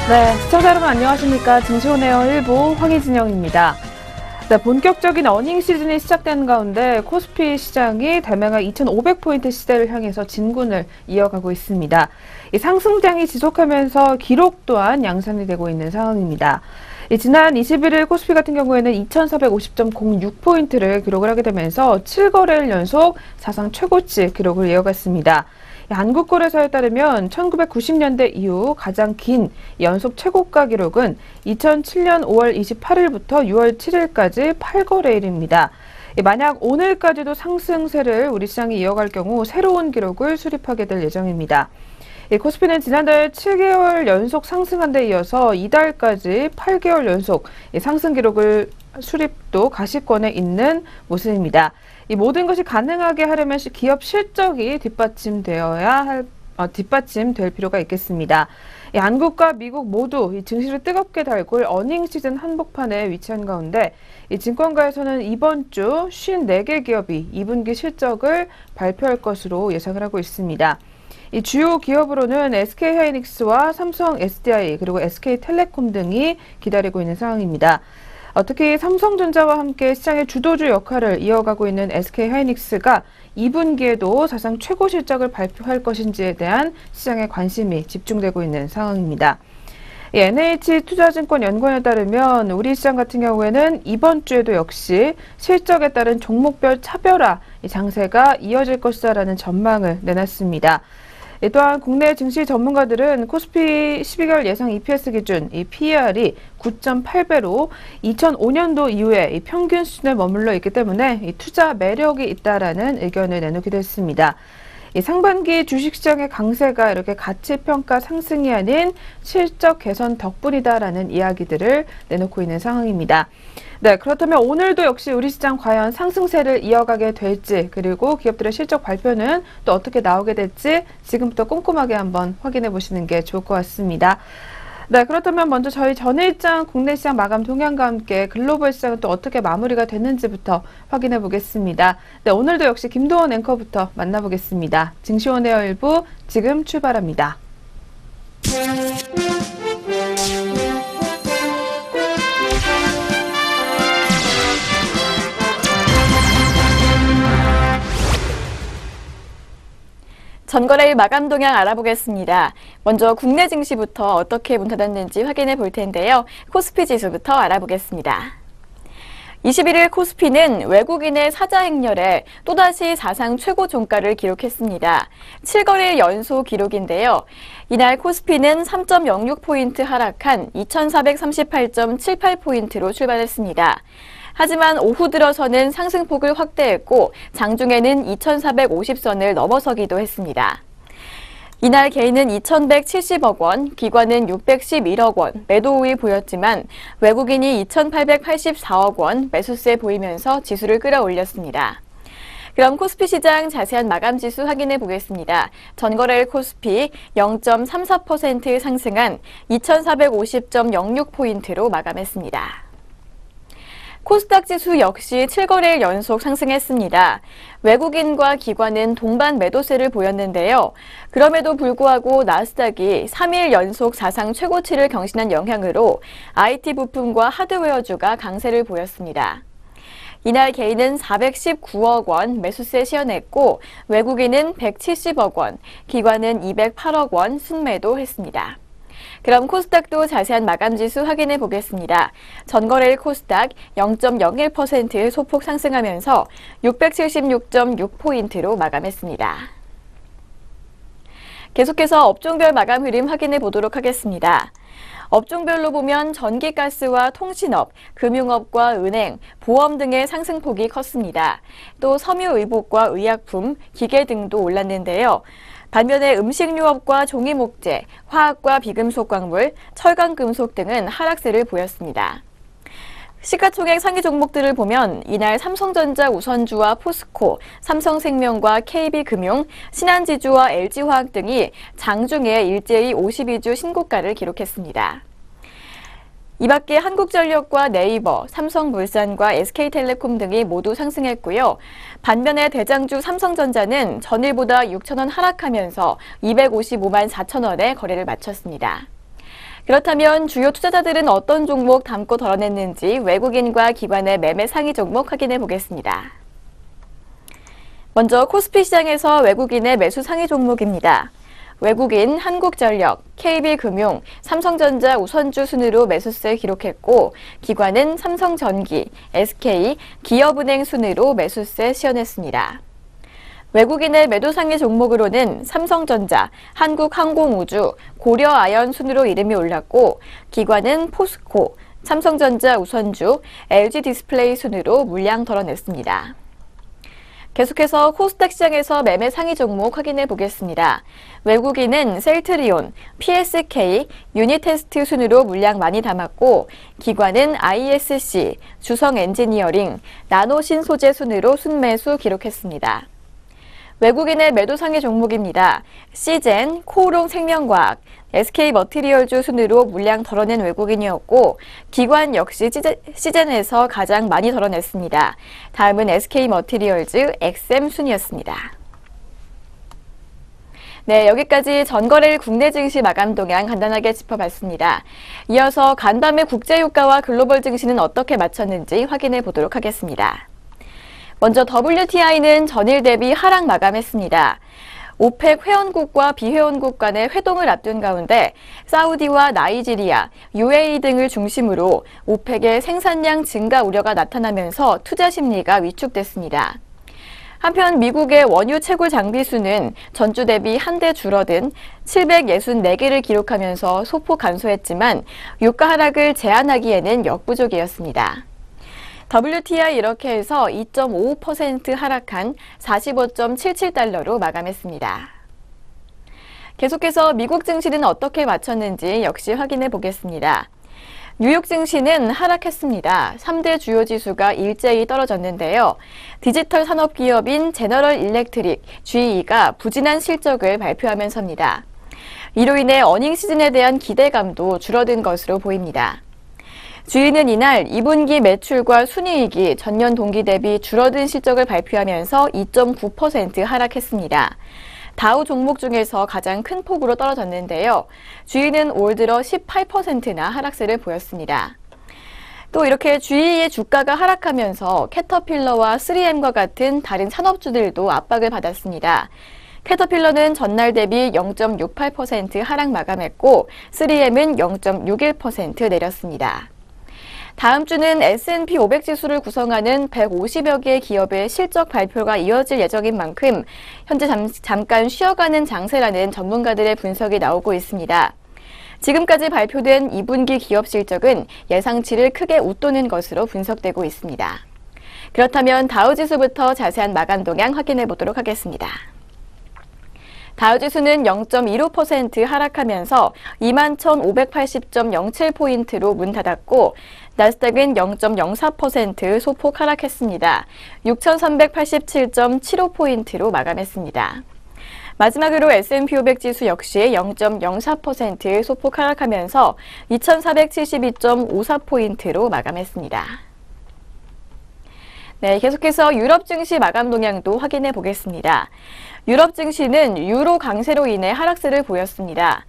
네, 시청자 여러분 안녕하십니까. 증시오네어 1부 황희진영입니다. 네, 본격적인 어닝 시즌이 시작된 가운데 코스피 시장이 대매가 2,500포인트 시대를 향해서 진군을 이어가고 있습니다. 이 상승장이 지속하면서 기록 또한 양산이 되고 있는 상황입니다. 지난 21일 코스피 같은 경우에는 2,450.06포인트를 기록을 하게 되면서 7거래일 연속 사상 최고치 기록을 이어갔습니다. 한국거래소에 따르면 1990년대 이후 가장 긴 연속 최고가 기록은 2007년 5월 28일부터 6월 7일까지 8거래일입니다. 만약 오늘까지도 상승세를 우리 시장이 이어갈 경우 새로운 기록을 수립하게 될 예정입니다. 코스피는 지난달 7개월 연속 상승한 데 이어서 이달까지 8개월 연속 상승 기록을 수립도 가시권에 있는 모습입니다. 이 모든 것이 가능하게 하려면 기업 실적이 뒷받침될 필요가 있겠습니다. 한국과 미국 모두 이 증시를 뜨겁게 달굴 어닝 시즌 한복판에 위치한 가운데 이 증권가에서는 이번 주 54개 기업이 2분기 실적을 발표할 것으로 예상을 하고 있습니다. 이 주요 기업으로는 SK하이닉스와 삼성 SDI 그리고 SK텔레콤 등이 기다리고 있는 상황입니다. 특히 삼성전자와 함께 시장의 주도주 역할을 이어가고 있는 SK하이닉스가 2분기에도 사상 최고 실적을 발표할 것인지에 대한 시장의 관심이 집중되고 있는 상황입니다. NH투자증권연구원에 따르면 우리 시장 같은 경우에는 이번 주에도 역시 실적에 따른 종목별 차별화 장세가 이어질 것이다라는 전망을 내놨습니다. 또한 국내 증시 전문가들은 코스피 12개월 예상 EPS 기준 이 PER이 9.8배로 2005년도 이후에 이 평균 수준에 머물러 있기 때문에 이 투자 매력이 있다라는 의견을 내놓기도 했습니다. 상반기 주식시장의 강세가 이렇게 가치평가 상승이 아닌 실적 개선 덕분이다라는 이야기들을 내놓고 있는 상황입니다. 네, 그렇다면 오늘도 역시 우리 시장 과연 상승세를 이어가게 될지 그리고 기업들의 실적 발표는 또 어떻게 나오게 될지 지금부터 꼼꼼하게 한번 확인해 보시는 게 좋을 것 같습니다. 네, 그렇다면 먼저 저희 전일장 국내 시장 마감 동향과 함께 글로벌 시장은 또 어떻게 마무리가 됐는지부터 확인해 보겠습니다. 네, 오늘도 역시 김도원 앵커부터 만나보겠습니다. 증시오네어 1부 지금 출발합니다. 전거래일 마감 동향 알아보겠습니다. 먼저 국내 증시부터 어떻게 문 닫았는지 확인해 볼 텐데요. 코스피 지수부터 알아보겠습니다. 21일 코스피는 외국인의 사자 행렬에 또다시 사상 최고 종가를 기록했습니다. 7거래일 연속 기록인데요. 이날 코스피는 3.06포인트 하락한 2438.78포인트로 출발했습니다. 하지만 오후 들어서는 상승폭을 확대했고 장중에는 2450선을 넘어서기도 했습니다. 이날 개인은 2170억 원, 기관은 611억 원 매도 우위 보였지만 외국인이 2884억 원 매수세 보이면서 지수를 끌어올렸습니다. 그럼 코스피 시장 자세한 마감 지수 확인해 보겠습니다. 전거래일 코스피 0.34% 상승한 2450.06포인트로 마감했습니다. 코스닥 지수 역시 7거래일 연속 상승했습니다. 외국인과 기관은 동반 매도세를 보였는데요. 그럼에도 불구하고 나스닥이 3일 연속 사상 최고치를 경신한 영향으로 IT 부품과 하드웨어주가 강세를 보였습니다. 이날 개인은 419억 원 매수세 시현했고 외국인은 170억 원, 기관은 208억 원 순매도했습니다. 그럼 코스닥도 자세한 마감 지수 확인해 보겠습니다. 전거래일 코스닥 0.01% 소폭 상승하면서 676.6포인트로 마감했습니다. 계속해서 업종별 마감 흐름 확인해 보도록 하겠습니다. 업종별로 보면 전기가스와 통신업, 금융업과 은행, 보험 등의 상승폭이 컸습니다. 또 섬유의복과 의약품, 기계 등도 올랐는데요. 반면에 음식료업과 종이목재, 화학과 비금속 광물, 철강금속 등은 하락세를 보였습니다. 시가총액 상위 종목들을 보면 이날 삼성전자 우선주와 포스코, 삼성생명과 KB금융, 신한지주와 LG화학 등이 장중에 일제히 52주 신고가를 기록했습니다. 이 밖에 한국전력과 네이버, 삼성물산과 SK텔레콤 등이 모두 상승했고요. 반면에 대장주 삼성전자는 전일보다 6,000원 하락하면서 255만 4천 원에 거래를 마쳤습니다. 그렇다면 주요 투자자들은 어떤 종목 담고 덜어냈는지 외국인과 기관의 매매 상위 종목 확인해 보겠습니다. 먼저 코스피 시장에서 외국인의 매수 상위 종목입니다. 외국인 한국전력, KB금융, 삼성전자 우선주 순으로 매수세 기록했고 기관은 삼성전기, SK, 기업은행 순으로 매수세 시연했습니다. 외국인의 매도 상위 종목으로는 삼성전자, 한국항공우주, 고려아연 순으로 이름이 올랐고 기관은 포스코, 삼성전자 우선주, LG디스플레이 순으로 물량 덜어냈습니다. 계속해서 코스닥 시장에서 매매 상위 종목 확인해 보겠습니다. 외국인은 셀트리온, PSK, 유니테스트 순으로 물량 많이 담았고 기관은 ISC, 주성엔지니어링, 나노신소재 순으로 순매수 기록했습니다. 외국인의 매도 상위 종목입니다. 시젠, 코오롱 생명과학, SK머티리얼주 순으로 물량 덜어낸 외국인이었고 기관 역시 시젠에서 가장 많이 덜어냈습니다. 다음은 SK머티리얼즈, XM 순이었습니다. 네, 여기까지 전거래일 국내 증시 마감 동향 간단하게 짚어봤습니다. 이어서 간밤의 국제유가와 글로벌 증시는 어떻게 맞췄는지 확인해 보도록 하겠습니다. 먼저 WTI는 전일 대비 하락 마감했습니다. 오펙 회원국과 비회원국 간의 회동을 앞둔 가운데 사우디와 나이지리아, UAE 등을 중심으로 오펙의 생산량 증가 우려가 나타나면서 투자 심리가 위축됐습니다. 한편 미국의 원유 채굴 장비수는 전주 대비 한 대 줄어든 764개를 기록하면서 소폭 감소했지만 유가 하락을 제한하기에는 역부족이었습니다. WTI 이렇게 해서 2.55% 하락한 45.77달러로 마감했습니다. 계속해서 미국 증시는 어떻게 맞췄는지 역시 확인해 보겠습니다. 뉴욕 증시는 하락했습니다. 3대 주요 지수가 일제히 떨어졌는데요. 디지털 산업 기업인 제너럴 일렉트릭, GE가 부진한 실적을 발표하면서입니다. 이로 인해 어닝 시즌에 대한 기대감도 줄어든 것으로 보입니다. GE는 이날 2분기 매출과 순이익이 전년 동기 대비 줄어든 실적을 발표하면서 2.9% 하락했습니다. 다우 종목 중에서 가장 큰 폭으로 떨어졌는데요. GE는 올 들어 18%나 하락세를 보였습니다. 또 이렇게 GE의 주가가 하락하면서 캐터필러와 3M과 같은 다른 산업주들도 압박을 받았습니다. 캐터필러는 전날 대비 0.68% 하락 마감했고 3M은 0.61% 내렸습니다. 다음 주는 S&P 500 지수를 구성하는 150여 개의 기업의 실적 발표가 이어질 예정인 만큼 현재 잠깐 쉬어가는 장세라는 전문가들의 분석이 나오고 있습니다. 지금까지 발표된 2분기 기업 실적은 예상치를 크게 웃도는 것으로 분석되고 있습니다. 그렇다면 다우지수부터 자세한 마감 동향 확인해 보도록 하겠습니다. 다우지수는 0.15% 하락하면서 21,580.07포인트로 문 닫았고 나스닥은 0.04% 소폭 하락했습니다. 6,387.75포인트로 마감했습니다. 마지막으로 S&P 500 지수 역시 0.04% 소폭 하락하면서 2,472.54포인트로 마감했습니다. 네, 계속해서 유럽 증시 마감 동향도 확인해 보겠습니다. 유럽 증시는 유로 강세로 인해 하락세를 보였습니다.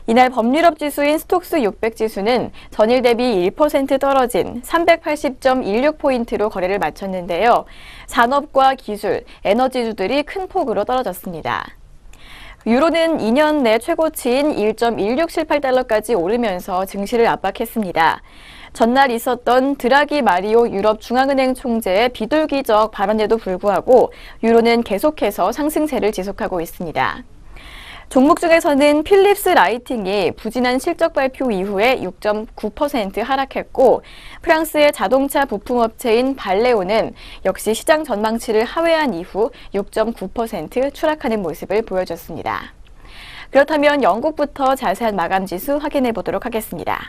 이날 범유럽 지수인 스톡스 600 지수는 전일 대비 1% 떨어진 380.16포인트로 거래를 마쳤는데요. 산업과 기술, 에너지주들이 큰 폭으로 떨어졌습니다. 유로는 2년 내 최고치인 1.1678달러까지 오르면서 증시를 압박했습니다. 전날 있었던 드라기 마리오 유럽 중앙은행 총재의 비둘기적 발언에도 불구하고 유로는 계속해서 상승세를 지속하고 있습니다. 종목 중에서는 필립스 라이팅이 부진한 실적 발표 이후에 6.9% 하락했고 프랑스의 자동차 부품업체인 발레오는 역시 시장 전망치를 하회한 이후 6.9% 추락하는 모습을 보여줬습니다. 그렇다면 영국부터 자세한 마감 지수 확인해 보도록 하겠습니다.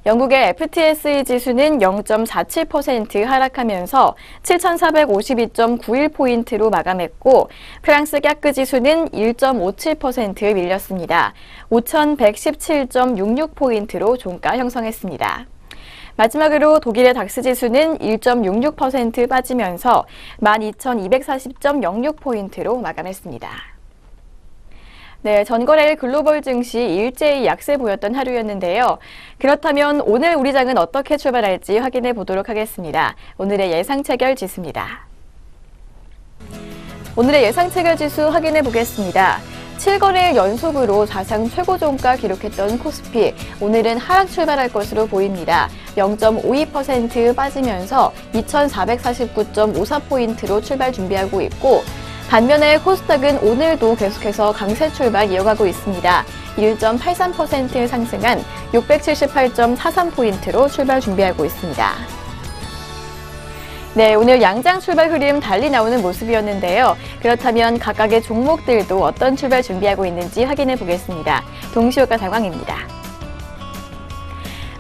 영국의 FTSE 지수는 0.47% 하락하면서 7,452.91포인트로 마감했고 프랑스 깍그 지수는 1.57% 밀렸습니다. 5,117.66포인트로 종가 형성했습니다. 마지막으로 독일의 닥스 지수는 1.66% 빠지면서 12,240.06포인트로 마감했습니다. 네, 전거래일 글로벌 증시 일제히 약세 보였던 하루였는데요. 그렇다면 오늘 우리 장은 어떻게 출발할지 확인해 보도록 하겠습니다. 오늘의 예상 체결 지수입니다. 오늘의 예상 체결 지수 확인해 보겠습니다. 7거래일 연속으로 사상 최고 종가 기록했던 코스피, 오늘은 하락 출발할 것으로 보입니다. 0.52% 빠지면서 2,449.54포인트로 출발 준비하고 있고, 반면에 코스닥은 오늘도 계속해서 강세 출발 이어가고 있습니다. 1.83% 상승한 678.43포인트로 출발 준비하고 있습니다. 네, 오늘 양장 출발 흐름 달리 나오는 모습이었는데요. 그렇다면 각각의 종목들도 어떤 출발 준비하고 있는지 확인해 보겠습니다. 동시효과 상황입니다.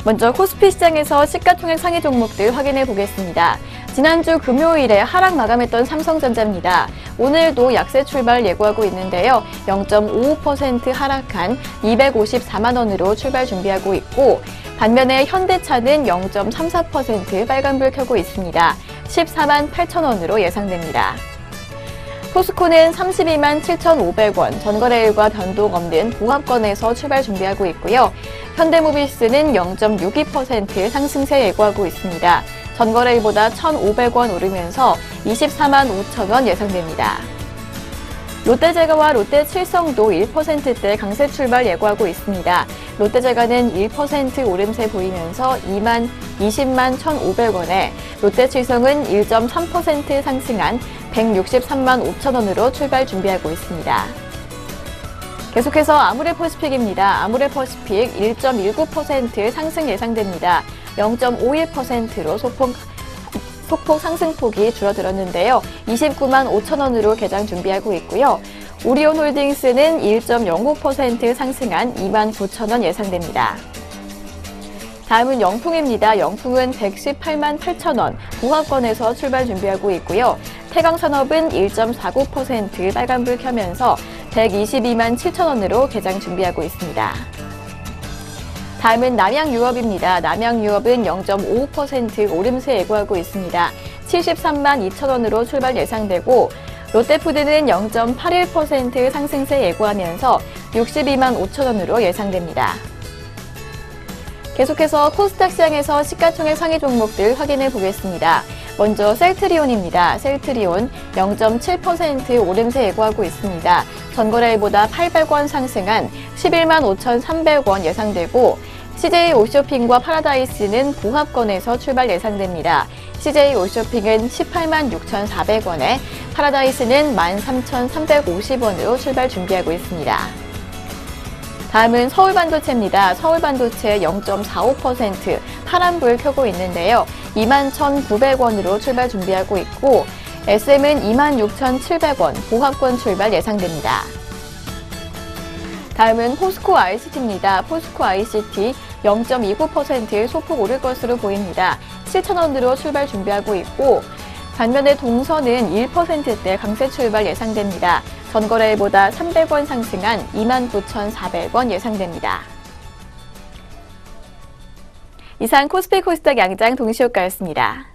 먼저 코스피 시장에서 시가총액 상위 종목들 확인해 보겠습니다. 지난주 금요일에 하락 마감했던 삼성전자입니다. 오늘도 약세 출발 예고하고 있는데요. 0.55% 하락한 254만 원으로 출발 준비하고 있고, 반면에 현대차는 0.34% 빨간불 켜고 있습니다. 14만 8천 원으로 예상됩니다. 포스코는 32만 7,500원, 전거래일과 변동 없는 봉합권에서 출발 준비하고 있고요. 현대모비스는 0.62% 상승세 예고하고 있습니다. 전거래일보다 1,500원 오르면서 24만 5천 원 예상됩니다. 롯데제과와 롯데칠성도 1%대 강세 출발 예고하고 있습니다. 롯데제과는 1% 오름세 보이면서 20만 1,500원에, 롯데칠성은 1.3% 상승한 163만 5천 원으로 출발 준비하고 있습니다. 계속해서 아모레퍼시픽입니다. 아모레퍼시픽 1.19% 상승 예상됩니다. 0.51%로 소폭 상승폭이 줄어들었는데요. 29만 5천 원으로 개장 준비하고 있고요. 오리온홀딩스는 1.05% 상승한 2만 9천 원 예상됩니다. 다음은 영풍입니다. 영풍은 118만 8천 원, 봉합권에서 출발 준비하고 있고요. 태광산업은 1.49% 빨간불 켜면서 122만 7천 원으로 개장 준비하고 있습니다. 다음은 남양유업입니다. 남양유업은 0.55% 오름세 예고하고 있습니다. 73만 2천 원으로 출발 예상되고, 롯데푸드는 0.81% 상승세 예고하면서 62만 5천 원으로 예상됩니다. 계속해서 코스닥 시장에서 시가총액 상위 종목들 확인해 보겠습니다. 먼저 셀트리온입니다. 셀트리온 0.7% 오름세 예고하고 있습니다. 전거래일보다 800원 상승한 11만 5,300원 예상되고, CJ 오쇼핑과 파라다이스는 봉합권에서 출발 예상됩니다. CJ 오쇼핑은 18만 6,400원에, 파라다이스는 13,350원으로 출발 준비하고 있습니다. 다음은 서울반도체입니다. 서울반도체 0.45% 파란불 켜고 있는데요. 21,900원으로 출발 준비하고 있고, SM은 26,700원, 봉합권 출발 예상됩니다. 다음은 포스코 ICT입니다. 포스코 ICT 0.29% 소폭 오를 것으로 보입니다. 7,000원으로 출발 준비하고 있고, 반면에 동선은 1%대 강세 출발 예상됩니다. 전거래일보다 300원 상승한 29,400원 예상됩니다. 이상 코스피 코스닥 양장 동시효과였습니다.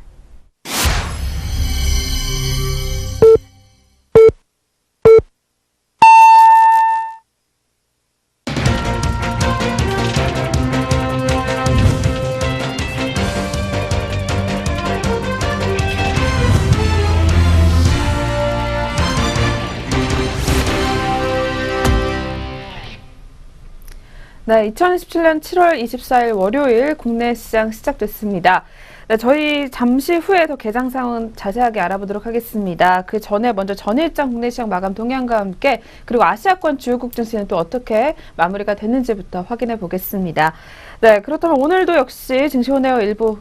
네, 2017년 7월 24일 월요일 국내 시장 시작됐습니다. 네, 저희 잠시 후에 더 개장 상황 자세하게 알아보도록 하겠습니다. 그 전에 먼저 전일장 국내 시장 마감 동향과 함께, 그리고 아시아권 주요국 증시는 또 어떻게 마무리가 됐는지부터 확인해 보겠습니다. 네, 그렇다면 오늘도 역시 증시호네어 일부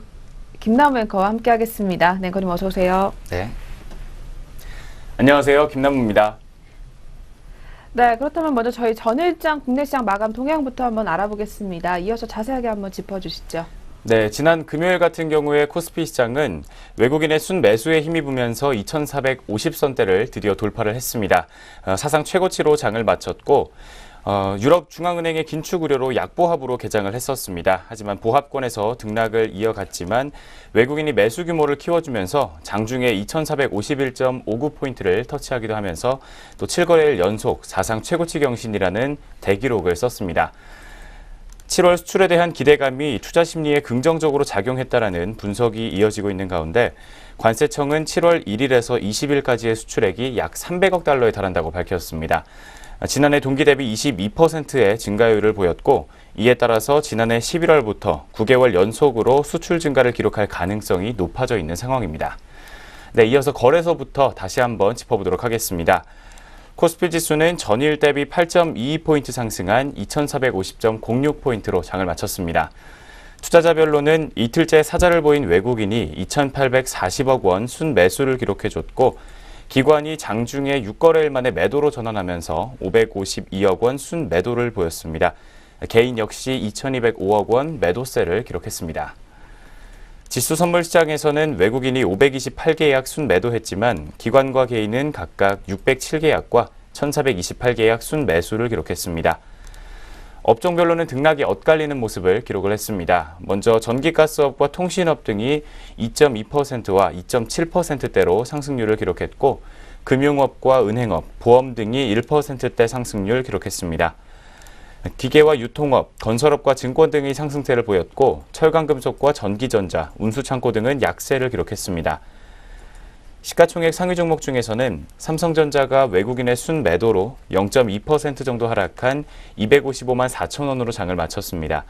김남우 앵커와 함께 하겠습니다. 네, 앵커님 어서 오세요. 네. 안녕하세요. 김남무입니다. 네, 그렇다면 먼저 저희 전일장 국내 시장 마감 동향부터 한번 알아보겠습니다. 이어서 자세하게 한번 짚어주시죠. 네, 지난 금요일 같은 경우에 코스피 시장은 외국인의 순매수에 힘입으면서 2,450선대를 드디어 돌파를 했습니다. 사상 최고치로 장을 마쳤고, 유럽중앙은행의 긴축 우려로 약보합으로 개장을 했었습니다. 하지만 보합권에서 등락을 이어갔지만 외국인이 매수 규모를 키워주면서 장중에 2451.59포인트를 터치하기도 하면서 또 7거래일 연속 사상 최고치 경신이라는 대기록을 썼습니다. 7월 수출에 대한 기대감이 투자 심리에 긍정적으로 작용했다라는 분석이 이어지고 있는 가운데 관세청은 7월 1일에서 20일까지의 수출액이 약 300억 달러에 달한다고 밝혔습니다. 지난해 동기 대비 22%의 증가율을 보였고 이에 따라서 지난해 11월부터 9개월 연속으로 수출 증가를 기록할 가능성이 높아져 있는 상황입니다. 네, 이어서 거래소부터 다시 한번 짚어보도록 하겠습니다. 코스피 지수는 전일 대비 8.22포인트 상승한 2450.06포인트로 장을 마쳤습니다. 투자자별로는 이틀째 사자를 보인 외국인이 2,840억 원 순매수를 기록해줬고 기관이 장중에 6거래일 만에 매도로 전환하면서 552억 원 순매도를 보였습니다. 개인 역시 2,205억 원 매도세를 기록했습니다. 지수 선물 시장에서는 외국인이 528계약 순매도했지만 기관과 개인은 각각 607계약과 1,428계약 순매수를 기록했습니다. 업종별로는 등락이 엇갈리는 모습을 기록을 했습니다. 먼저 전기가스업과 통신업 등이 2.2%와 2.7%대로 상승률을 기록했고 금융업과 은행업, 보험 등이 1%대 상승률 기록했습니다. 기계와 유통업, 건설업과 증권 등이 상승세를 보였고 철강금속과 전기전자, 운수창고 등은 약세를 기록했습니다. 시가총액 상위 종목 중에서는 삼성전자가 외국인의 순매도로 0.2% 정도 하락한 255만 4천 원으로 장을 마쳤습니다.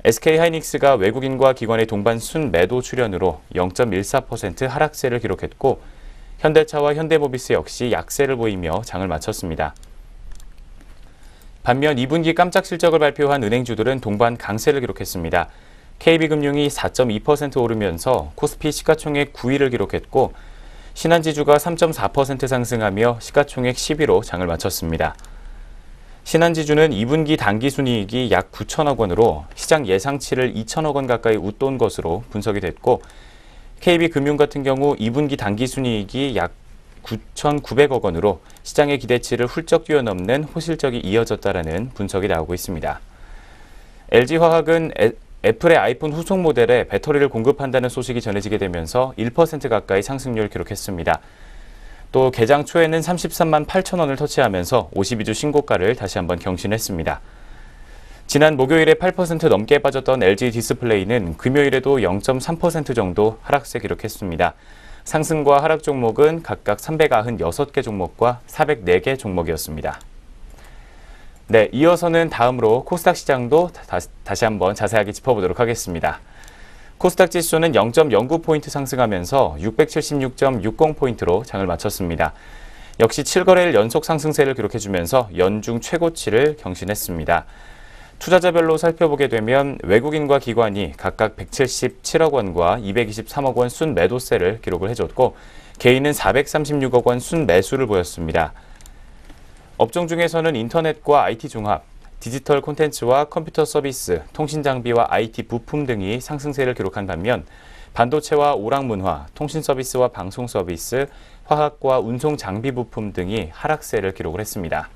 SK하이닉스가 외국인과 기관의 동반 순매도 출현으로 0.14% 하락세를 기록했고 현대차와 현대모비스 역시 약세를 보이며 장을 마쳤습니다. 반면 2분기 깜짝 실적을 발표한 은행주들은 동반 강세를 기록했습니다. KB금융이 4.2% 오르면서 코스피 시가총액 9위를 기록했고 신한지주가 3.4% 상승하며 시가총액 10위로 장을 마쳤습니다. 신한지주는 2분기 당기순이익이 약 9천억 원으로 시장 예상치를 2천억 원 가까이 웃돈 것으로 분석이 됐고 KB금융 같은 경우 2분기 당기순이익이 약 9,900억 원으로 시장의 기대치를 훌쩍 뛰어넘는 호실적이 이어졌다라는 분석이 나오고 있습니다. LG화학은 애플의 아이폰 후속 모델에 배터리를 공급한다는 소식이 전해지게 되면서 1% 가까이 상승률을 기록했습니다. 또 개장 초에는 33만 8천 원을 터치하면서 52주 신고가를 다시 한번 경신했습니다. 지난 목요일에 8% 넘게 빠졌던 LG 디스플레이는 금요일에도 0.3% 정도 하락세 기록했습니다. 상승과 하락 종목은 각각 396개 종목과 404개 종목이었습니다. 네, 이어서는 다음으로 코스닥 시장도 다시 한번 자세하게 짚어보도록 하겠습니다. 코스닥 지수는 0.09포인트 상승하면서 676.60포인트로 장을 마쳤습니다. 역시 7거래일 연속 상승세를 기록해주면서 연중 최고치를 경신했습니다. 투자자별로 살펴보게 되면 외국인과 기관이 각각 177억 원과 223억 원 순매도세를 기록을 해줬고 개인은 436억 원 순매수를 보였습니다. 업종 중에서는 인터넷과 IT 종합, 디지털 콘텐츠와 컴퓨터 서비스, 통신 장비와 IT 부품 등이 상승세를 기록한 반면 반도체와 오락문화, 통신 서비스와 방송 서비스, 화학과 운송 장비 부품 등이 하락세를 기록을 했습니다.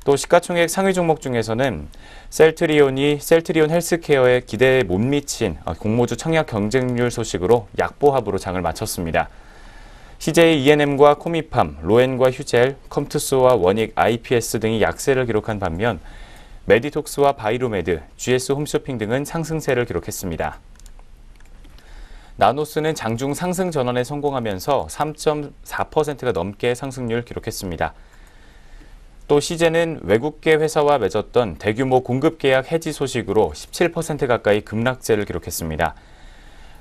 또 시가총액 상위 종목 중에서는 셀트리온 헬스케어의 기대에 못 미친 공모주 청약 경쟁률 소식으로 약보합으로 장을 마쳤습니다. CJ E&M과 코미팜, 로엔과 휴젤, 컴투스와 원익 IPS 등이 약세를 기록한 반면 메디톡스와 바이로메드, GS 홈쇼핑 등은 상승세를 기록했습니다. 나노스는 장중 상승 전환에 성공하면서 3.4%가 넘게 상승률 기록했습니다. 또 시제는 외국계 회사와 맺었던 대규모 공급 계약 해지 소식으로 17% 가까이 급락세를 기록했습니다.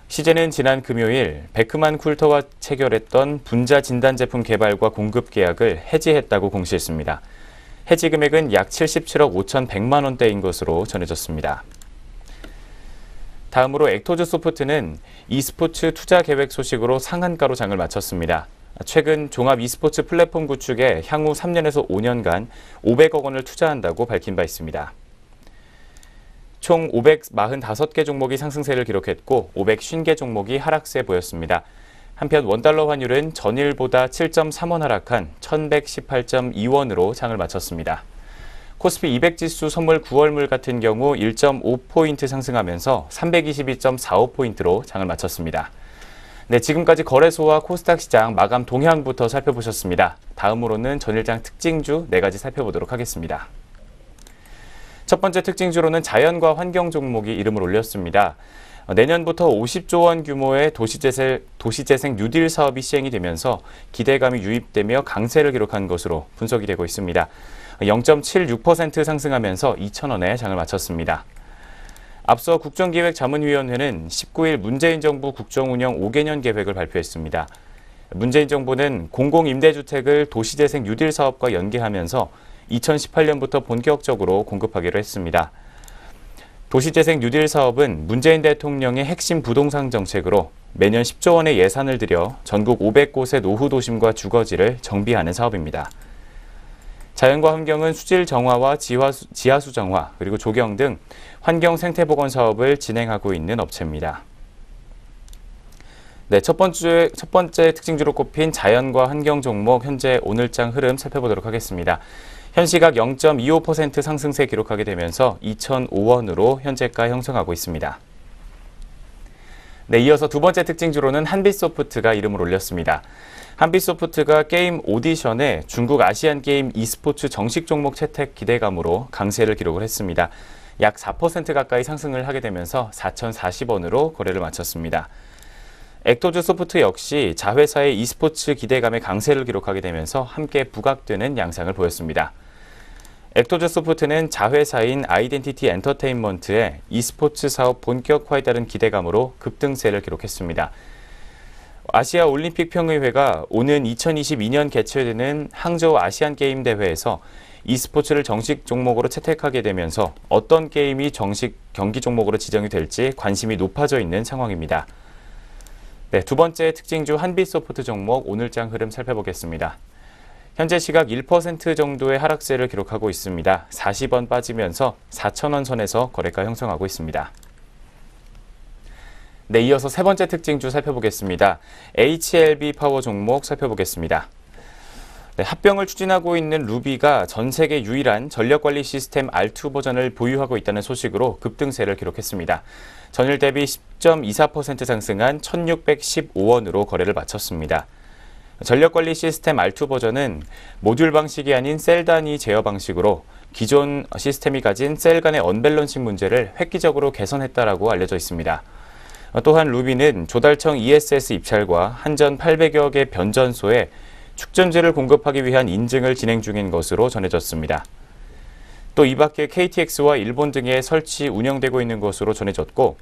시제는 지난 금요일 베크만 쿨터와 체결했던 분자 진단 제품 개발과 공급 계약을 해지했다고 공시했습니다. 해지 금액은 약 77억 5,100만 원대인 것으로 전해졌습니다. 다음으로 액토즈 소프트는 e스포츠 투자 계획 소식으로 상한가로 장을 마쳤습니다. 최근 종합 e스포츠 플랫폼 구축에 향후 3년에서 5년간 500억 원을 투자한다고 밝힌 바 있습니다. 총 545개 종목이 상승세를 기록했고 550개 종목이 하락세 보였습니다. 한편 원달러 환율은 전일보다 7.3원 하락한 1118.2원으로 장을 마쳤습니다. 코스피 200 지수 선물 9월물 같은 경우 1.5포인트 상승하면서 322.45포인트로 장을 마쳤습니다. 네, 지금까지 거래소와 코스닥 시장 마감 동향부터 살펴보셨습니다. 다음으로는 전일장 특징주 4가지 살펴보도록 하겠습니다. 첫 번째 특징주로는 자연과 환경 종목이 이름을 올렸습니다. 내년부터 50조 원 규모의 도시재생 뉴딜 사업이 시행이 되면서 기대감이 유입되며 강세를 기록한 것으로 분석이 되고 있습니다. 0.76% 상승하면서 2,000원에 장을 마쳤습니다. 앞서 국정기획자문위원회는 19일 문재인 정부 국정운영 5개년 계획을 발표했습니다. 문재인 정부는 공공임대주택을 도시재생 뉴딜 사업과 연계하면서 2018년부터 본격적으로 공급하기로 했습니다. 도시재생 뉴딜 사업은 문재인 대통령의 핵심 부동산 정책으로 매년 10조 원의 예산을 들여 전국 500곳의 노후 도심과 주거지를 정비하는 사업입니다. 자연과 환경은 수질 정화와 지하수 정화, 그리고 조경 등 환경 생태 복원 사업을 진행하고 있는 업체입니다. 네, 첫 번째 특징주로 꼽힌 자연과 환경 종목 현재 오늘장 흐름 살펴보도록 하겠습니다. 현 시각 0.25% 상승세 기록하게 되면서 2,005원으로 현재가 형성하고 있습니다. 네, 이어서 두 번째 특징주로는 한빛소프트가 이름을 올렸습니다. 한빛소프트가 게임 오디션에 중국 아시안게임 e스포츠 정식 종목 채택 기대감으로 강세를 기록을 했습니다. 약 4% 가까이 상승을 하게 되면서 4,040원으로 거래를 마쳤습니다. 액토즈 소프트 역시 자회사의 e스포츠 기대감에 강세를 기록하게 되면서 함께 부각되는 양상을 보였습니다. 액토즈 소프트는 자회사인 아이덴티티 엔터테인먼트의 e스포츠 사업 본격화에 따른 기대감으로 급등세를 기록했습니다. 아시아 올림픽 평의회가 오는 2022년 개최되는 항저우 아시안게임 대회에서 e스포츠를 정식 종목으로 채택하게 되면서 어떤 게임이 정식 경기 종목으로 지정이 될지 관심이 높아져 있는 상황입니다. 네, 두 번째 특징주 한빛소프트 종목 오늘장 흐름 살펴보겠습니다. 현재 시각 1% 정도의 하락세를 기록하고 있습니다. 40원 빠지면서 4,000원 선에서 거래가 형성하고 있습니다. 네, 이어서 세 번째 특징주 살펴보겠습니다. HLB 파워 종목 살펴보겠습니다. 네, 합병을 추진하고 있는 루비가 전 세계 유일한 전력관리 시스템 R2 버전을 보유하고 있다는 소식으로 급등세를 기록했습니다. 전일 대비 10.24% 상승한 1,615원으로 거래를 마쳤습니다. 전력관리 시스템 R2 버전은 모듈 방식이 아닌 셀 단위 제어 방식으로 기존 시스템이 가진 셀 간의 언밸런싱 문제를 획기적으로 개선했다라고 알려져 있습니다. 또한 루비는 조달청 ESS 입찰과 한전 800여 개 변전소에 축전지를 공급하기 위한 인증을 진행 중인 것으로 전해졌습니다. 또 이 밖에 KTX와 일본 등에 설치 운영되고 있는 것으로 전해졌고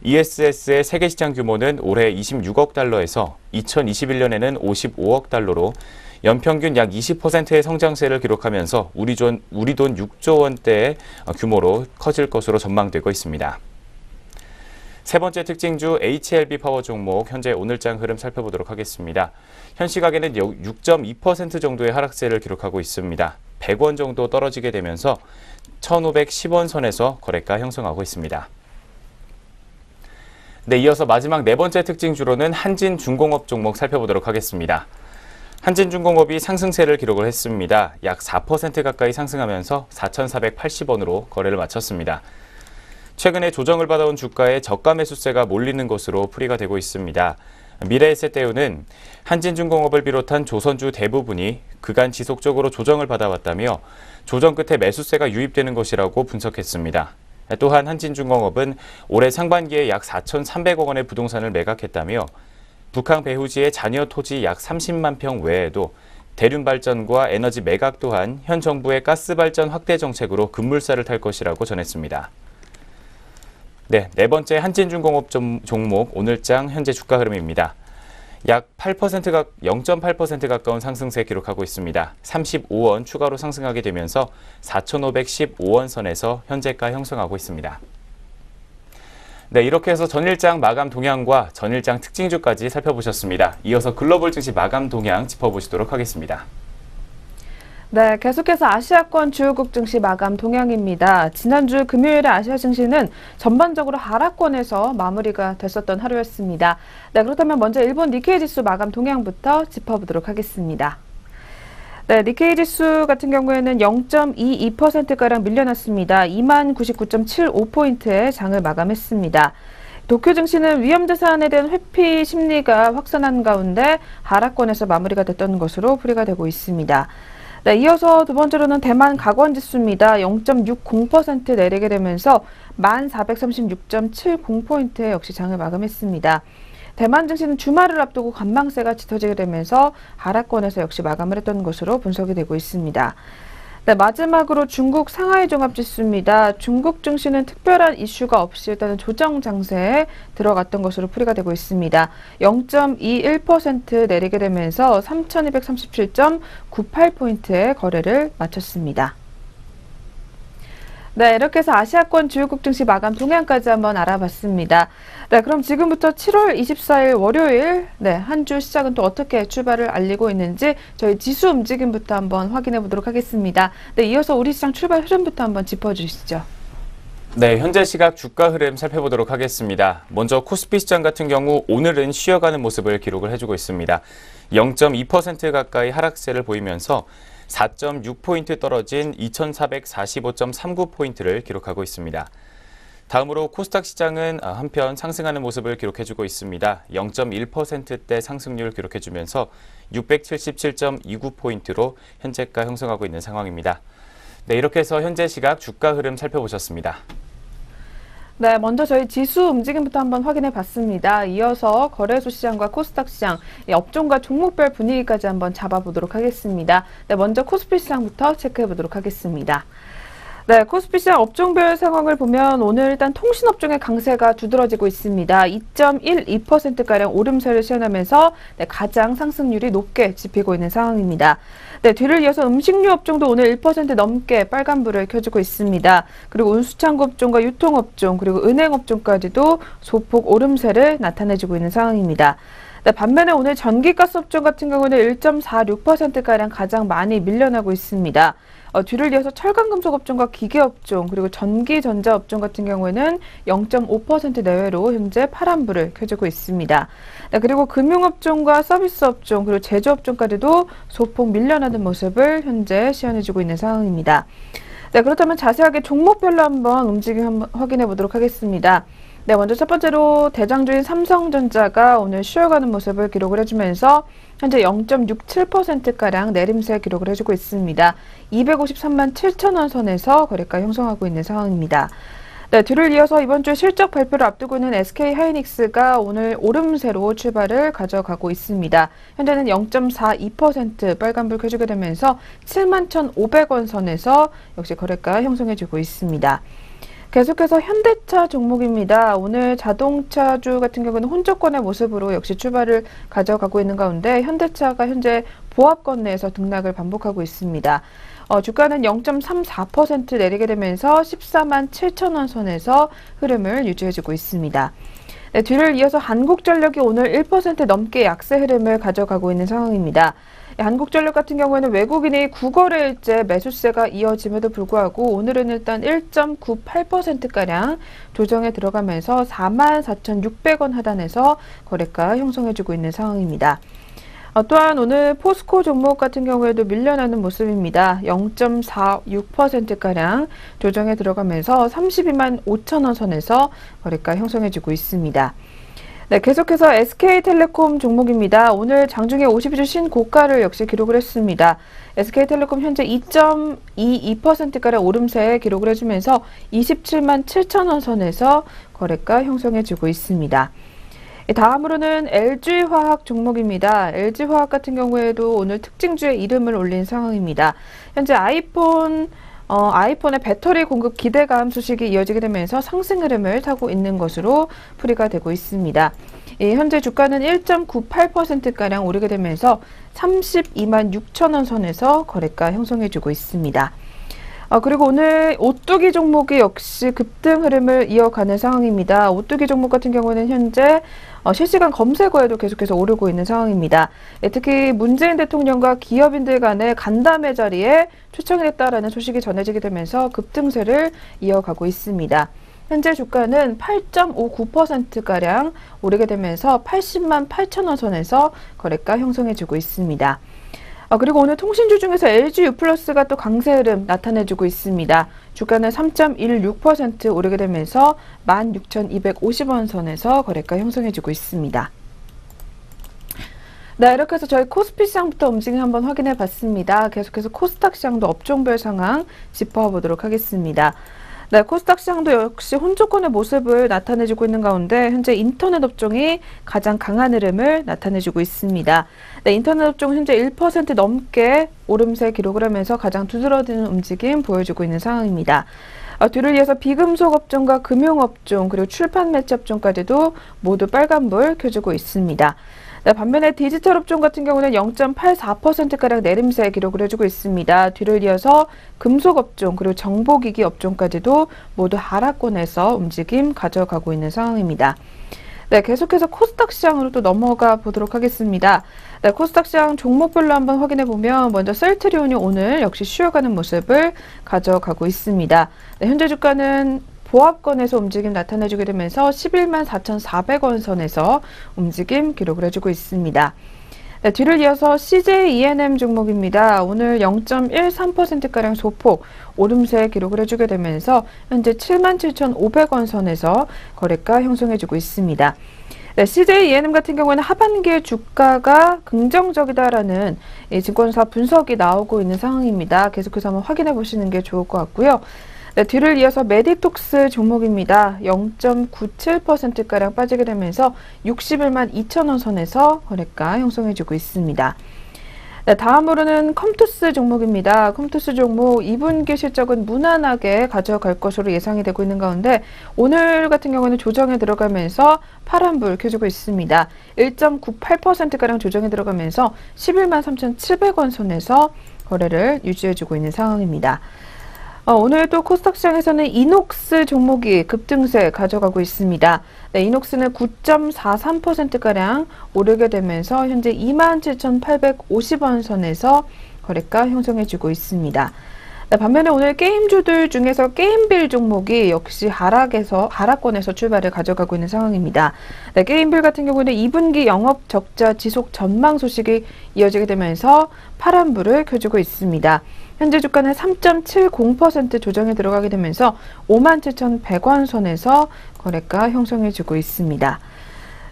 ESS의 세계 시장 규모는 올해 26억 달러에서 2021년에는 55억 달러로 연평균 약 20%의 성장세를 기록하면서 우리 돈 6조 원대의 규모로 커질 것으로 전망되고 있습니다. 세 번째 특징주 HLB 파워 종목 현재 오늘장 흐름 살펴보도록 하겠습니다. 현 시각에는 6.2% 정도의 하락세를 기록하고 있습니다. 100원 정도 떨어지게 되면서 1,510원 선에서 거래가 형성하고 있습니다. 네, 이어서 마지막 네 번째 특징주로는 한진중공업 종목 살펴보도록 하겠습니다. 한진중공업이 상승세를 기록을 했습니다. 약 4% 가까이 상승하면서 4,480원으로 거래를 마쳤습니다. 최근에 조정을 받아온 주가에 저가 매수세가 몰리는 것으로 풀이가 되고 있습니다. 미래에셋대우는 한진중공업을 비롯한 조선주 대부분이 그간 지속적으로 조정을 받아왔다며 조정 끝에 매수세가 유입되는 것이라고 분석했습니다. 또한 한진중공업은 올해 상반기에 약 4,300억 원의 부동산을 매각했다며 북한 배후지의 잔여 토지 약 30만 평 외에도 대륜발전과 에너지 매각 또한 현 정부의 가스발전 확대 정책으로 급물살을 탈 것이라고 전했습니다. 네, 네 번째 한진중공업 종목 오늘장 현재 주가 흐름입니다. 약 0.8% 가까운 상승세 기록하고 있습니다. 35원 추가로 상승하게 되면서 4,515원 선에서 현재가 형성하고 있습니다. 네, 이렇게 해서 전일장 마감 동향과 전일장 특징주까지 살펴보셨습니다. 이어서 글로벌 증시 마감 동향 짚어보시도록 하겠습니다. 네, 계속해서 아시아권 주요국 증시 마감 동향입니다. 지난주 금요일에 아시아 증시는 전반적으로 하락권에서 마무리가 됐었던 하루였습니다. 네, 그렇다면 먼저 일본 니케이 지수 마감 동향부터 짚어보도록 하겠습니다. 네, 니케이 지수 같은 경우에는 0.22%가량 밀려났습니다. 29,975포인트의 장을 마감했습니다. 도쿄 증시는 위험자산에 대한 회피 심리가 확산한 가운데 하락권에서 마무리가 됐던 것으로 풀이가 되고 있습니다. 네, 이어서 두 번째로는 대만 가권 지수입니다. 0.60% 내리게 되면서 1436.70포인트에 역시 장을 마감했습니다. 대만 증시는 주말을 앞두고 관망세가 짙어지게 되면서 하락권에서 역시 마감을 했던 것으로 분석이 되고 있습니다. 네, 마지막으로 중국 상하이 종합지수입니다. 중국 증시는 특별한 이슈가 없이 일단은 조정 장세에 들어갔던 것으로 풀이가 되고 있습니다. 0.21% 내리게 되면서 3,237.98포인트의 거래를 마쳤습니다. 네, 이렇게 해서 아시아권 주요국 증시 마감 동향까지 한번 알아봤습니다. 네, 그럼 지금부터 7월 24일 월요일, 네, 한 주 시작은 또 어떻게 출발을 알리고 있는지 저희 지수 움직임부터 한번 확인해 보도록 하겠습니다. 네, 이어서 우리 시장 출발 흐름부터 한번 짚어주시죠. 네, 현재 시각 주가 흐름 살펴보도록 하겠습니다. 먼저 코스피 시장 같은 경우 오늘은 쉬어가는 모습을 기록을 해주고 있습니다. 0.2% 가까이 하락세를 보이면서 4.6포인트 떨어진 2445.39포인트를 기록하고 있습니다. 다음으로 코스닥 시장은 한편 상승하는 모습을 기록해주고 있습니다. 0.1%대 상승률 기록해주면서 677.29포인트로 현재가 형성하고 있는 상황입니다. 네, 이렇게 해서 현재 시각 주가 흐름 살펴보셨습니다. 네, 먼저 저희 지수 움직임부터 한번 확인해 봤습니다. 이어서 거래소 시장과 코스닥 시장, 업종과 종목별 분위기까지 한번 잡아보도록 하겠습니다. 네, 먼저 코스피 시장부터 체크해 보도록 하겠습니다. 네, 코스피 시장 업종별 상황을 보면 오늘 일단 통신업종의 강세가 두드러지고 있습니다. 2.12%가량 오름세를 시현하면서 네, 가장 상승률이 높게 집히고 있는 상황입니다. 네, 뒤를 이어서 음식료 업종도 오늘 1% 넘게 빨간불을 켜주고 있습니다. 그리고 운수창고 업종과 유통업종, 그리고 은행업종까지도 소폭 오름세를 나타내주고 있는 상황입니다. 네, 반면에 오늘 전기가스 업종 같은 경우는 1.46%가량 가장 많이 밀려나고 있습니다. 뒤를 이어서 철강금속 업종과 기계업종, 그리고 전기전자 업종 같은 경우에는 0.5% 내외로 현재 파란불을 켜주고 있습니다. 네, 그리고 금융업종과 서비스업종, 그리고 제조업종까지도 소폭 밀려나는 모습을 현재 시현해주고 있는 상황입니다. 네, 그렇다면 자세하게 종목별로 한번 움직임 확인해 보도록 하겠습니다. 네, 먼저 첫 번째로 대장주인 삼성전자가 오늘 쉬어가는 모습을 기록을 해주면서 현재 0.67%가량 내림세 기록을 해주고 있습니다. 253만 7천 원 선에서 거래가 형성하고 있는 상황입니다. 네, 뒤를 이어서 이번 주 실적 발표를 앞두고 있는 SK하이닉스가 오늘 오름세로 출발을 가져가고 있습니다. 현재는 0.42% 빨간불 켜주게 되면서 7만 1,500원 선에서 역시 거래가 형성해주고 있습니다. 계속해서 현대차 종목입니다. 오늘 자동차주 같은 경우는 혼조권의 모습으로 역시 출발을 가져가고 있는 가운데 현대차가 현재 보합권 내에서 등락을 반복하고 있습니다. 주가는 0.34% 내리게 되면서 14만 7천 원 선에서 흐름을 유지해주고 있습니다. 네, 뒤를 이어서 한국전력이 오늘 1% 넘게 약세 흐름을 가져가고 있는 상황입니다. 한국전력 같은 경우에는 외국인이 9거래일째 매수세가 이어짐에도 불구하고 오늘은 일단 1.98%가량 조정에 들어가면서 44,600원 하단에서 거래가 형성해주고 있는 상황입니다. 또한 오늘 포스코 종목 같은 경우에도 밀려나는 모습입니다. 0.46%가량 조정에 들어가면서 32만 5천 원 선에서 거래가 형성해주고 있습니다. 네, 계속해서 SK텔레콤 종목입니다. 오늘 장중에 52주 신고가를 역시 기록을 했습니다. SK텔레콤 현재 2.22%가량 오름세에 기록을 해주면서 27만 7천 원 선에서 거래가 형성해주고 있습니다. 다음으로는 LG화학 종목입니다. LG화학 같은 경우에도 오늘 특징주에 이름을 올린 상황입니다. 현재 아이폰의 배터리 공급 기대감 소식이 이어지게 되면서 상승 흐름을 타고 있는 것으로 풀이가 되고 있습니다. 현재 주가는 1.98%가량 오르게 되면서 32만 6천 원 선에서 거래가 형성해주고 있습니다. 그리고 오늘 오뚜기 종목이 역시 급등 흐름을 이어가는 상황입니다. 오뚜기 종목 같은 경우는 현재 실시간 검색어에도 계속해서 오르고 있는 상황입니다. 특히 문재인 대통령과 기업인들 간의 간담회 자리에 초청이 됐다라는 소식이 전해지게 되면서 급등세를 이어가고 있습니다. 현재 주가는 8.59%가량 오르게 되면서 80만 8천 원 선에서 거래가 형성해주고 있습니다. 그리고 오늘 통신주 중에서 LG U+가 또 강세 흐름 나타내주고 있습니다. 주가는 3.16% 오르게 되면서 16,250원 선에서 거래가 형성해주고 있습니다. 네, 이렇게 해서 저희 코스피 시장부터 움직임 한번 확인해 봤습니다. 계속해서 코스닥 시장도 업종별 상황 짚어보도록 하겠습니다. 네, 코스닥 시장도 역시 혼조권의 모습을 나타내주고 있는 가운데 현재 인터넷 업종이 가장 강한 흐름을 나타내주고 있습니다. 네, 인터넷 업종 현재 1% 넘게 오름세 기록을 하면서 가장 두드러지는 움직임 보여주고 있는 상황입니다. 뒤를 이어서 비금속 업종과 금융 업종 그리고 출판 매체 업종까지도 모두 빨간불 켜주고 있습니다. 네, 반면에 디지털 업종 같은 경우는 0.84%가량 내림세 기록을 해주고 있습니다. 뒤를 이어서 금속 업종 그리고 정보기기 업종까지도 모두 하락권에서 움직임 가져가고 있는 상황입니다. 네, 계속해서 코스닥 시장으로 또 넘어가 보도록 하겠습니다. 네, 코스닥 시장 종목별로 한번 확인해 보면 먼저 셀트리온이 오늘 역시 쉬어가는 모습을 가져가고 있습니다. 네, 현재 주가는 보합권에서 움직임 나타내주게 되면서 11만 4,400원 선에서 움직임 기록을 해주고 있습니다. 네, 뒤를 이어서 CJ E&M 종목입니다. 오늘 0.13%가량 소폭 오름세 기록을 해주게 되면서 현재 77,500원 선에서 거래가 형성해주고 있습니다. 네, CJ E&M 같은 경우에는 하반기에 주가가 긍정적이다라는 증권사 분석이 나오고 있는 상황입니다. 계속해서 한번 확인해 보시는 게 좋을 것 같고요. 네, 뒤를 이어서 메디톡스 종목입니다. 0.97%가량 빠지게 되면서 61만 2천원 선에서 거래가 형성해주고 있습니다. 네, 다음으로는 컴투스 종목입니다. 컴투스 종목 2분기 실적은 무난하게 가져갈 것으로 예상이 되고 있는 가운데 오늘 같은 경우는 조정에 들어가면서 파란불 켜주고 있습니다. 1.98%가량 조정에 들어가면서 11만 3,700원 선에서 거래를 유지해주고 있는 상황입니다. 오늘 또 코스닥 시장에서는 이녹스 종목이 급등세 가져가고 있습니다. 네, 이녹스는 9.43%가량 오르게 되면서 현재 27,850원 선에서 거래가 형성해주고 있습니다. 네, 반면에 오늘 게임주들 중에서 게임빌 종목이 역시 하락권에서 출발을 가져가고 있는 상황입니다. 네, 게임빌 같은 경우는 2분기 영업 적자 지속 전망 소식이 이어지게 되면서 파란불을 켜주고 있습니다. 현재 주가는 3.70% 조정에 들어가게 되면서 57,100원 선에서 거래가 형성해주고 있습니다.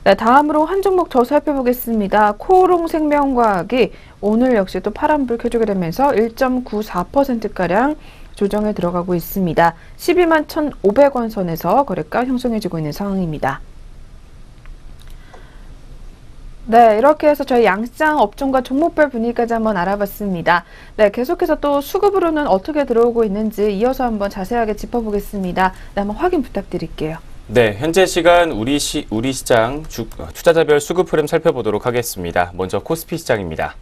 네, 다음으로 한 종목 더 살펴보겠습니다. 코오롱생명과학이 오늘 역시 또 파란불 켜주게 되면서 1.94%가량 조정에 들어가고 있습니다. 12만 1,500원 선에서 거래가 형성해주고 있는 상황입니다. 네, 이렇게 해서 저희 양시장 업종과 종목별 분위기까지 한번 알아봤습니다. 네, 계속해서 또 수급으로는 어떻게 들어오고 있는지 이어서 한번 자세하게 짚어보겠습니다. 네, 한번 확인 부탁드릴게요. 네, 현재 시간 우리 시장 투자자별 수급 흐름 살펴보도록 하겠습니다. 먼저 코스피 시장입니다.